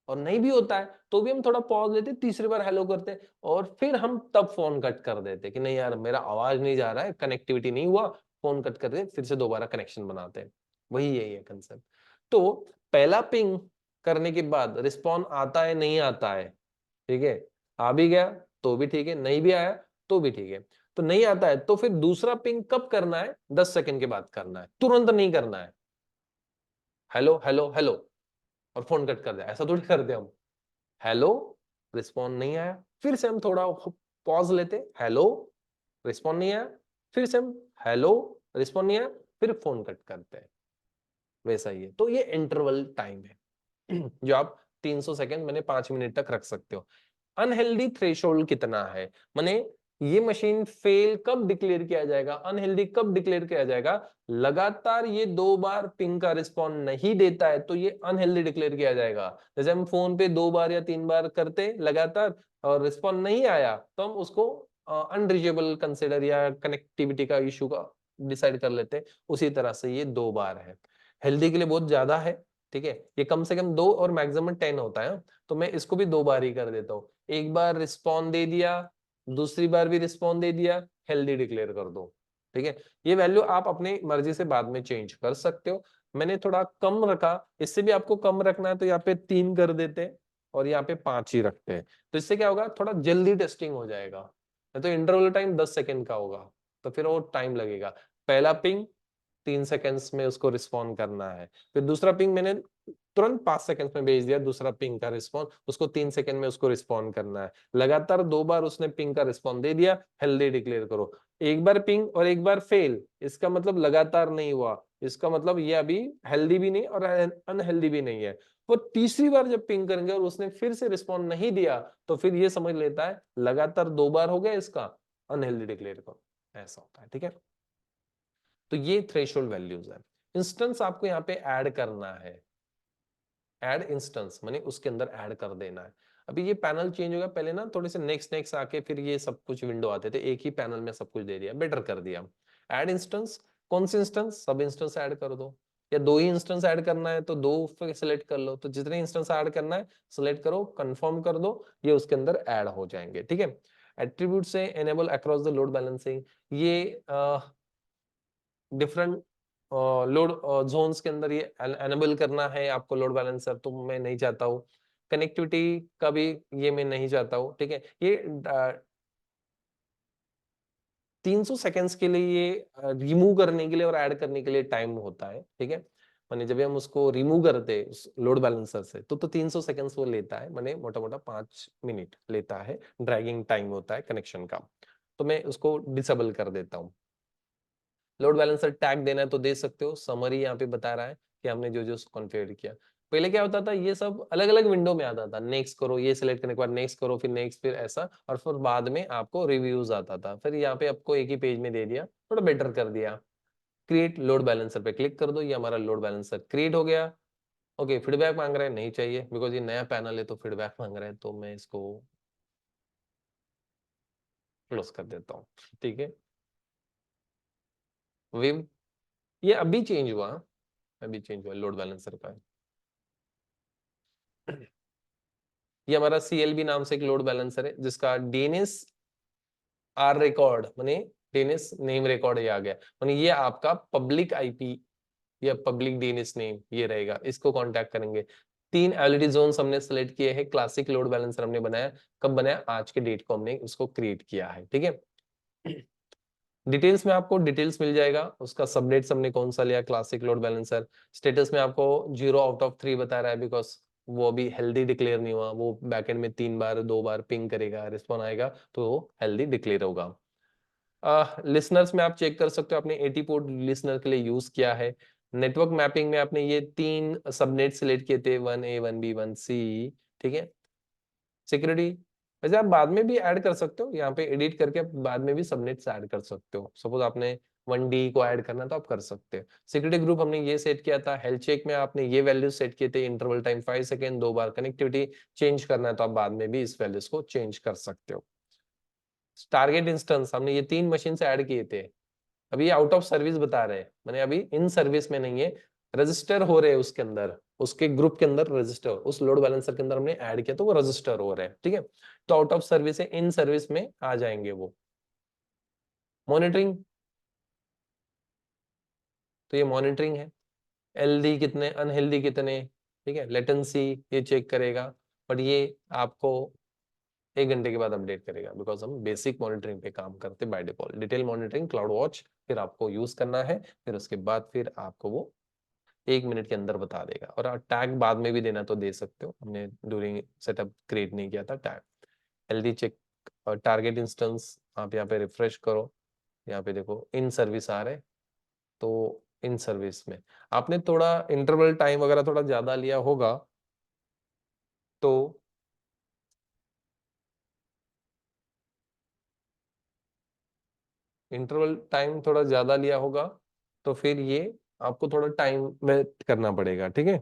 A: और नहीं भी होता है तो भी हम थोड़ा पॉज लेते, तीसरी बार हेलो करते और फिर हम तब फोन कट कर देते कि नहीं यार मेरा आवाज नहीं जा रहा है, कनेक्टिविटी नहीं हुआ, फोन कट कर दे, फिर से दोबारा कनेक्शन बनाते हैं। वही यही है कंसेप्ट। तो पहला पिंग करने के बाद रिस्पॉन्ड आता है नहीं आता है, ठीक है, आ भी गया तो भी ठीक है, नहीं भी आया तो भी ठीक है। तो नहीं आता है तो फिर दूसरा पिंग कब करना है, 10 सेकंड के बाद करना है, तुरंत नहीं करना है। हेलो हेलो हेलो और फोन कट कर दिया, ऐसा थोड़ी करते हम। हेलो, रिस्पॉन्ड नहीं आया, फिर से हम थोड़ा पॉज लेते, हेलो, रिस्पॉन्ड नहीं आया, फिर से हम हेलो, रिस्पॉन्ड नहीं आया, फिर फोन कट करते हैं। वैसा ही है। तो ये इंटरवल टाइम है जो आप 300 सेकंड मैंने 5 मिनट तक रख सकते हो। अनहेल्दी थ्रेशोल्ड कितना है, माने ये मशीन फेल कब डिक्लेयर किया जाएगा, अनहेल्दी कब डिक्लेयर किया जाएगा, लगातार ये 2 बार पिंग का रिस्पॉन्ड नहीं देता है तो ये अनहेल्दी डिक्लेयर किया जाएगा। जैसे हम फोन पे 2 बार या 3 बार करते लगातार और रिस्पॉन्ड नहीं आया तो हम उसको अनरीचेबल कंसिडर या कनेक्टिविटी का इशू का डिसाइड कर लेते हैं। उसी तरह से ये 2 बार है, हेल्दी के लिए बहुत ज्यादा है, ठीक है। ये कम से कम 2 और मैक्सिमम 10 होता है, तो मैं इसको भी 2 बार ही कर देता हूँ। एक बार रिस्पॉन्ड दे दिया, दूसरी बार भी रिस्पॉन्ड दे दिया, हेल्दी डिक्लेयर कर दो, ठीक है। ये वैल्यू आप अपनी मर्जी से बाद में चेंज कर सकते हो। मैंने थोड़ा कम रखा, इससे भी आपको कम रखना है तो यहाँ पे 3 कर देते हैं और यहाँ पे 5 ही रखते हैं। तो इससे क्या होगा, थोड़ा जल्दी टेस्टिंग हो जाएगा। तो इंटरवल टाइम 10 सेकंड का होगा तो फिर वो टाइम लगेगा। पहला पिंग 3 सेकंड्स में उसको रिस्पॉन्ड करना है, फिर दूसरा पिंग मैंने तुरंत 5 सेकंड्स में भेज दिया, दूसरा पिंग का रिस्पॉन्ड उसको 3 सेकंड में उसको रिस्पॉन्ड करना है। लगातार 2 बार उसने पिंग का रिस्पॉन्ड दे दिया, हेल्दी डिक्लेयर करो। एक बार पिंग और एक बार फेल, इसका मतलब लगातार नहीं हुआ, इसका मतलब ये अभी हेल्दी भी नहीं और अनहेल्दी भी नहीं है। वो तीसरी बार जब पिंग करेंगे और उसने फिर से रिस्पॉन्ड नहीं दिया तो फिर ये समझ लेता है लगातार 2 बार हो गया इसका, अनहेल्दी डिक्लेयर करो, ऐसा होता है, ठीक है। तो ये थ्रेशोल्ड वैल्यूज है। इंस्टेंस आपको यहाँ पे ऐड करना है, ऐड इंस्टेंस माने उसके अंदर ऐड कर देना है। अभी ये पैनल चेंज होगा, पहले ना थोड़े से नेक्स्ट नेक्स्ट आके फिर ये सब कुछ विंडो आते थे, एक ही पैनल में सब कुछ दे दिया, बेटर कर दिया। ऐड इंस्टेंस, कौन सी इंस्टेंस, सब इंस्टेंस ऐड कर दो, या 2 ही इंस्टेंस ऐड करना है तो 2 सिलेक्ट कर लो, तो जितने इंस्टेंस ऐड करना है सिलेक्ट करो, कंफर्म कर दो, ये उसके अंदर ऐड हो जाएंगे, ठीक है। एट्रीब्यूट से enable across the load balancing, ये डिफरेंट लोड जोन्स के अंदर ये एनेबल करना है आपको लोड बैलेंसर, तो मैं नहीं चाहता हूँ। कनेक्टिविटी का भी ये मैं नहीं चाहता हूँ, ठीक है। ये 300 सेकेंड्स के लिए ये रिमूव करने के लिए और ऐड करने के लिए टाइम होता है, ठीक है। माने जब हम उसको रिमूव करते हैं उस लोड बैलेंसर से तो 300 सेकेंड्स वो लेता है, माने मोटा मोटा 5 मिनट लेता है, ड्रैगिंग टाइम होता है कनेक्शन का, तो मैं उसको डिसेबल कर देता हूँ। लोड बैलेंसर टैग देना है तो दे सकते हो, समरी यहाँ पे बता रहा है कि हमने जो जो कॉन्फ़िगर किया। पहले क्या होता था, ये सब अलग अलग विंडो में आता था, नेक्स्ट करो, ये सिलेक्ट करने के बाद नेक्स्ट करो, फिर नेक्स्ट, फिर ऐसा, और फिर बाद में आपको रिव्यूज आता था। फिर यहाँ पे आपको एक ही पेज में दे दिया, थोड़ा बेटर कर दिया। क्रिएट लोड बैलेंसर पे क्लिक कर दो, ये हमारा लोड बैलेंसर क्रिएट हो गया। ओके, फीडबैक मांग रहा है, नहीं चाहिए बिकॉज ये नया पैनल है तो फीडबैक मांग रहा है, तो मैं इसको क्लोज कर देता हूँ, ठीक है। विव, ये अभी चेंज हुआ, अभी चेंज हुआ लोड बैलेंसर का। ये हमारा CLB नाम से एक लोड बैलेंसर है जिसका डीएनएस आर रिकॉर्ड माने डीएनएस नेम रिकॉर्ड ये आ गया, माने ये आपका पब्लिक आईपी या पब्लिक डीएनएस नेम ये रहेगा, इसको कांटेक्ट करेंगे। 3 एलईडी जोन्स हमने सेलेक्ट किए हैं, क्लासिक लोड बैलेंसर हमने बनाया, कब बनाया, आज के डेट को हमने उसको क्रिएट किया है, ठीक है। डिटेल्स में आपको डिटेल्स मिल जाएगा, उसका सबनेट हमने कौन सा लिया, क्लासिक लोड बैलेंसर। स्टेटस में आपको 0/3 बता रहा है, बिकॉज वो अभी हेल्दी डिक्लेयर नहीं हुआ, वो बैकएंड में 3 बार 2 बार पिंग करेगा, रिस्पॉन्ड आएगा तो वो हेल्दी डिक्लेयर होगा। लिसनर्स में आप चेक कर सकते हो आपने 80 पोर्ट लिसनर के लिए यूज किया है। नेटवर्क मैपिंग में आपने ये 3 सबनेट सिलेक्ट किए थे, 1A 1B 1C, ठीक है। सिक्योरिटी वैसे आप बाद में भी ऐड कर सकते हो, यहाँ पे एडिट करके आप बाद में भी सबनेट्स ऐड कर सकते हो, सपोज आपने 1D को ऐड करना तो आप कर सकते हो। सिक्योरिटी ग्रुप हमने ये सेट किया था। हेल्थ चेक में आपने ये वैल्यू सेट किए थे, इंटरवल टाइम 5 सेकेंड, 2 बार कनेक्टिविटी। चेंज करना है तो आप बाद में भी इस वैल्यूज को चेंज कर सकते हो। टारगेट इंस्टेंस हमने ये 3 मशीन से ऐड किए थे, अभी आउट ऑफ सर्विस बता रहे हैं, मैंने अभी इन सर्विस में नहीं है, रजिस्टर हो रहे हैं उसके अंदर, उसके ग्रुप के अंदर रजिस्टर, उस लोड बैलेंसर के अंदर हमने ऐड किया तो वो रजिस्टर हो रहे हैं, ठीक है। तो आउट ऑफ सर्विस है, इन सर्विस में आ जाएंगे वो। मॉनिटरिंग, तो ये मॉनिटरिंग है, एलडी कितने, अनहेल्दी कितने, ठीक है। लेटेंसी ये चेक करेगा, बट ये आपको 1 घंटे के बाद अपडेट करेगा, बिकॉज हम बेसिक मॉनिटरिंग पे काम करते by default. Detail monitoring cloud watch फिर आपको यूज करना है, फिर उसके बाद फिर आपको वो 1 मिनट के अंदर बता देगा। और टैग बाद में भी देना तो दे सकते हो, हमने ड्यूरिंग सेटअप क्रिएट नहीं किया था टैग। एलडी चेक और टारगेट इंस्टेंस आप यहाँ पे रिफ्रेश करो, यहाँ पे देखो इन सर्विस आ रहे, तो इन सर्विस में आपने थोड़ा इंटरवल टाइम वगैरह थोड़ा ज्यादा लिया होगा, तो इंटरवल टाइम थोड़ा ज्यादा लिया होगा तो फिर ये आपको थोड़ा टाइम वेट करना पड़ेगा, ठीक है।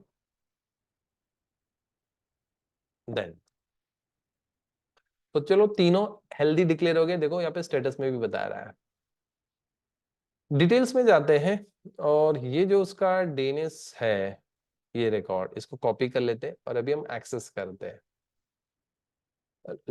A: देन तो चलो तीनों हेल्दी डिक्लेयर हो गए, देखो यहाँ पे स्टेटस में भी बता रहा है। डिटेल्स में जाते हैं, और ये जो उसका डीएनएस है, ये रिकॉर्ड इसको कॉपी कर लेते हैं और अभी हम एक्सेस करते हैं।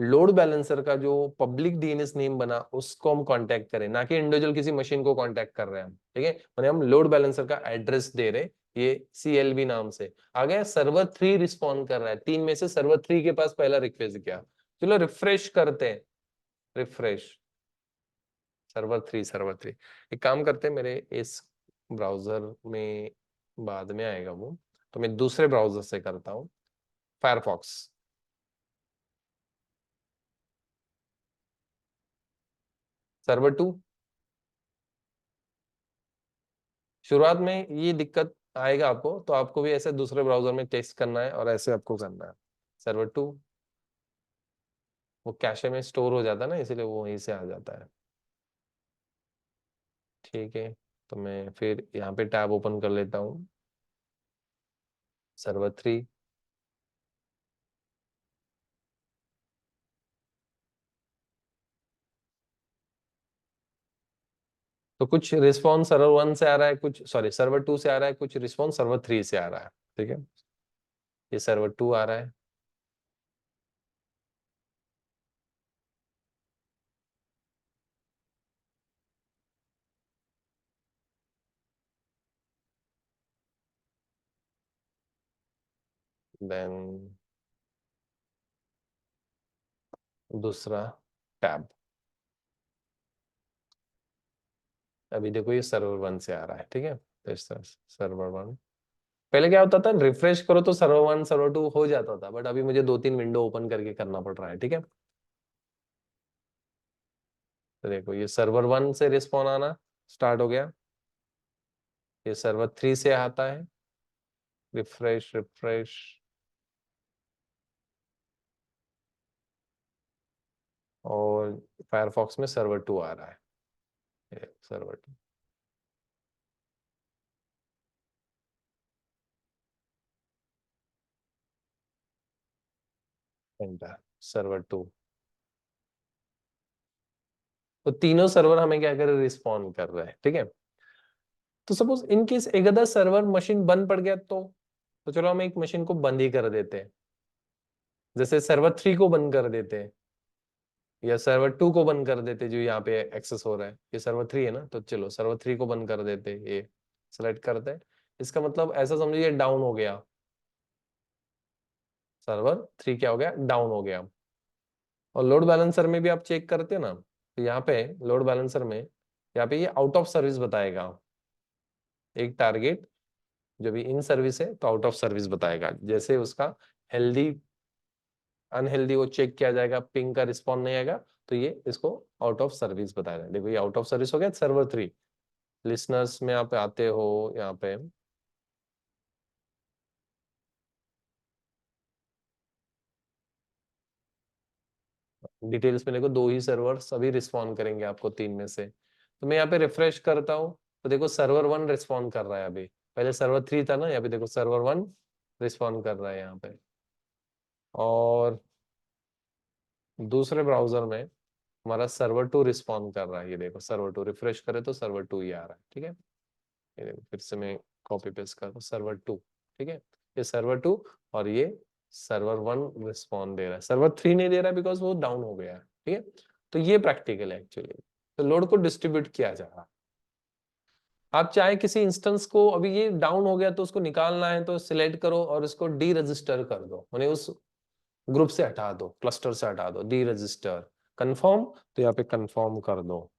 A: लोड बैलेंसर का जो पब्लिक डीएनएस नेम बना उसको हम कांटेक्ट करें, ना कि इंडिविजुअल किसी मशीन को कांटेक्ट कर रहे हैं हम, ठीक है। मैंने हम लोड बैलेंसर का एड्रेस दे रहे, ये CLB नाम से आ गया। सर्वर 3 रिस्पॉन्ड कर रहा है, 3 में से सर्वर 3 के पास पहला रिक्वेस्ट गया। चलो रिफ्रेश करते हैं, रिफ्रेश सर्वर 3 एक काम करते हैं, मेरे इस ब्राउजर में बाद में आएगा वो, तो मैं दूसरे ब्राउजर से करता हूँ, फायरफॉक्स। सर्वर 2 शुरुआत में ये दिक्कत आएगा आपको, तो आपको भी ऐसे दूसरे ब्राउजर में टेस्ट करना है और ऐसे आपको करना है। सर्वर 2 वो कैशे में स्टोर हो जाता है ना, इसीलिए वो वहीं से आ जाता है, ठीक है। तो मैं फिर यहाँ पे टैब ओपन कर लेता हूँ, सर्वर 3। तो कुछ रिस्पॉन्स सर्वर 1 से आ रहा है, कुछ सॉरी सर्वर 2 से आ रहा है, कुछ रिस्पॉन्स सर्वर 3 से आ रहा है, ठीक है। ये सर्वर 2 आ रहा है, देन दूसरा टैब, अभी देखो ये सर्वर 1 से आ रहा है, ठीक है। तो इस तरह सर्वर 1, पहले क्या होता था, रिफ्रेश करो तो सर्वर 1 सर्वर 2 हो जाता था, बट अभी मुझे 2-3 विंडो ओपन करके करना पड़ रहा है, ठीक है। तो देखो ये सर्वर 1 से रिस्पॉन्ड आना स्टार्ट हो गया, ये सर्वर 3 से आता है, रिफ्रेश रिफ्रेश, और फायरफॉक्स में सर्वर 2 आ रहा है, सर्वर 2 एंटर, सर्वर 2। तो तीनों सर्वर हमें क्या कर रहे, रिस्पॉन्ड कर रहे हैं, ठीक है। तो सपोज इन केस एक आधा सर्वर मशीन बंद पड़ गया तो चलो हम एक मशीन को बंद ही कर देते हैं, जैसे सर्वर 3 को बंद कर देते हैं, या सर्वर 2 को बंद कर देते, जो यहाँ पे एक्सेस हो रहा है, ये सर्वर 3 है ना, तो चलो सर्वर 3 को बंद कर देते, ये सेलेक्ट करते हैं। इसका मतलब ऐसा समझो ये डाउन हो गया, सर्वर 3 क्या हो गया, डाउन हो गया। और लोड बैलेंसर में भी आप चेक करते हो ना, तो यहाँ पे लोड बैलेंसर में यहाँ पे ये आउट ऑफ सर्विस बताएगा। एक टारगेट जो भी इन सर्विस है तो आउट ऑफ सर्विस बताएगा। जैसे उसका हेल्दी अनहेल्दी वो चेक किया जाएगा, पिंग का रिस्पॉन्ड नहीं आएगा तो ये इसको आउट ऑफ सर्विस बताएगा। देखो ये आउट ऑफ सर्विस हो गया सर्वर 3। लिसनर्स में आप आते हो यहाँ पे, डिटेल्स में देखो 2 ही सर्वर सभी रिस्पॉन्ड करेंगे आपको 3 में से। तो मैं यहाँ पे रिफ्रेश करता हूँ तो देखो सर्वर 1 रिस्पॉन्ड कर रहा है अभी। पहले सर्वर 3 था ना, यहाँ पे देखो सर्वर 1 रिस्पॉन्ड कर रहा है यहाँ पे। और दूसरे ब्राउजर में हमारा सर्वर 2 रिस्पॉन्ड कर रहा है। ये देखो सर्वर 2 रिफ्रेश करे तो सर्वर 2 ही आ रहा है। ठीक है, ये देखो फिर से मैं कॉपी पेस्ट कर रहा हूँ सर्वर 2। ठीक है, ये सर्वर 2 और ये सर्वर 1 रिस्पॉन्ड दे रहा है, सर्वर 3 नहीं दे रहा है बिकॉज वो डाउन हो गया है। ठीक है, तो ये प्रैक्टिकल है एक्चुअली। तो लोड को डिस्ट्रीब्यूट किया जा रहा है। आप चाहे किसी इंस्टेंस को अभी ये डाउन हो गया तो उसको निकालना है तो सिलेक्ट करो और इसको डी रजिस्टर कर दो, माने उस ग्रुप से हटा दो, क्लस्टर से हटा दो, डी रजिस्टर। कंफर्म, तो यहाँ पे कंफर्म कर दो,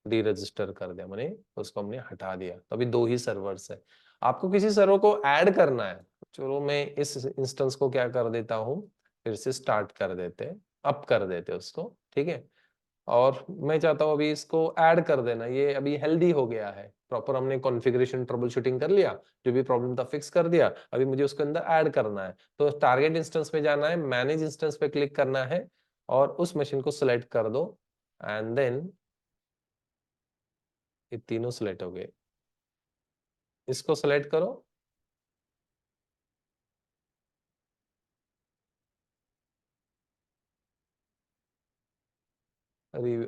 A: डी रजिस्टर कर दिया, मैंने उसको हमने हटा दिया। तो अभी 2 ही सर्वर्स है। आपको किसी सर्वर को ऐड करना है, चलो मैं इस इंस्टेंस को क्या कर देता हूँ, फिर से स्टार्ट कर देते, अप कर देते उसको। ठीक है, और मैं चाहता हूँ अभी इसको ऐड कर देना। ये अभी हेल्दी हो गया है, प्रॉपर हमने कॉन्फ़िगरेशन ट्रबल शूटिंग कर लिया, जो भी प्रॉब्लम था फिक्स कर दिया। अभी मुझे उसके अंदर ऐड करना है तो टारगेट इंस्टेंस पे जाना है, मैनेज इंस्टेंस पे क्लिक करना है और उस मशीन को सिलेक्ट कर दो। एंड देन ये तीनों सिलेक्ट हो गए, इसको सिलेक्ट करो।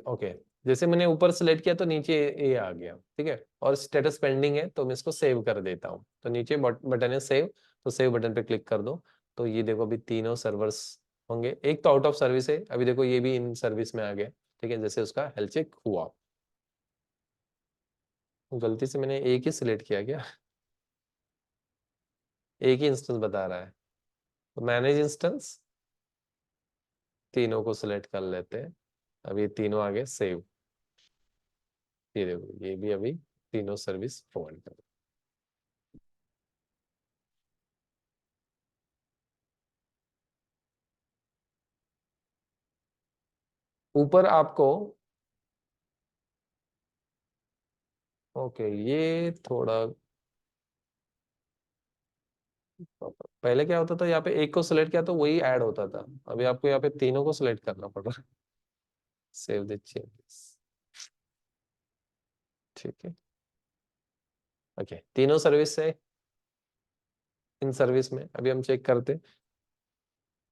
A: ओके, जैसे मैंने ऊपर सिलेक्ट किया तो नीचे ए आ गया। ठीक है, और स्टेटस पेंडिंग है तो मैं इसको सेव कर देता हूँ। तो नीचे बटन है सेव, तो सेव बटन पे क्लिक कर दो। तो ये देखो अभी तीनों सर्वर्स होंगे। एक तो आउट ऑफ सर्विस है, अभी देखो ये भी इन सर्विस में आ गया। ठीक है, जैसे उसका हेल्थ चेक हुआ। गलती से मैंने एक ही सिलेक्ट किया क्या? एक ही इंस्टेंस बता रहा है, तो मैनेज इंस्टेंस, तीनों को सिलेक्ट कर लेते हैं। अभी तीनों आगे सेव। ये देखो ये भी अभी तीनों सर्विस प्रोवाइड कर। ऊपर आपको, ओके ये थोड़ा, पहले क्या होता था यहाँ पे एक को सिलेक्ट किया तो वही ऐड होता था, अभी आपको यहाँ पे तीनों को सिलेक्ट करना पड़ रहा है। Save the changes. ठीक है, ओके तीनों सर्विस से इन सर्विस में अभी हम चेक करते।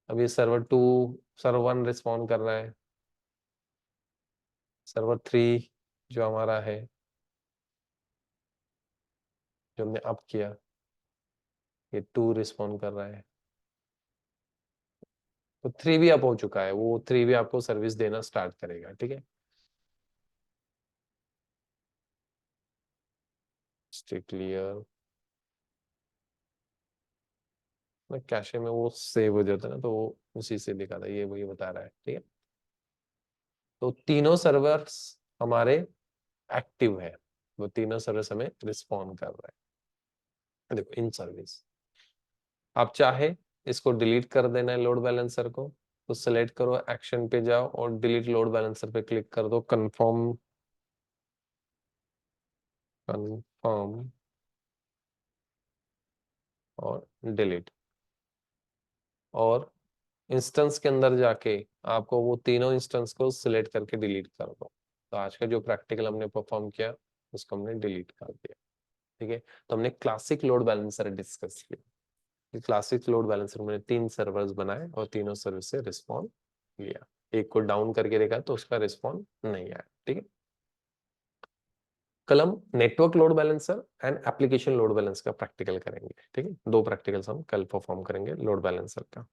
A: अभी सर्वर 2, सर्वर 1 रिस्पॉन्ड कर रहा है, सर्वर 3 जो हमारा है, जो हमने अप किया, ये 2 रिस्पॉन्ड कर रहा है। तो 3 भी अप हो चुका है, वो 3 भी आपको सर्विस देना स्टार्ट करेगा। ठीक है, स्टे क्लियर। कैशे में वो सेव हो जाता है ना, तो वो उसी से दिखा था, ये वही बता रहा है। ठीक है, तो तीनों सर्वर्स हमारे एक्टिव है, वो तीनों सर्विस हमें रिस्पॉन्ड कर रहा है। देखो इन सर्विस, आप चाहे इसको डिलीट कर देना है लोड बैलेंसर को, तो सिलेक्ट करो, एक्शन पे जाओ और डिलीट लोड बैलेंसर पे क्लिक कर दो। कंफर्म, कंफर्म और डिलीट। और इंस्टेंस के अंदर जाके आपको वो तीनों इंस्टेंस को सिलेक्ट करके डिलीट कर दो। तो आज का जो प्रैक्टिकल हमने परफॉर्म किया उसको हमने डिलीट कर दिया। ठीक है, तो हमने क्लासिक लोड बैलेंसर डिस्कस किया। क्लासिक लोड बैलेंसर मैंने 3 सर्वर्स बनाए और तीनों सर्विस से रिस्पॉन्ड लिया। एक को डाउन करके देखा तो उसका रिस्पॉन्ड नहीं आया। ठीक है, कल हम network load balancer and application load balance का प्रैक्टिकल करेंगे। ठीक है, 2 प्रैक्टिकल्स हम कल परफॉर्म करेंगे लोड बैलेंसर का।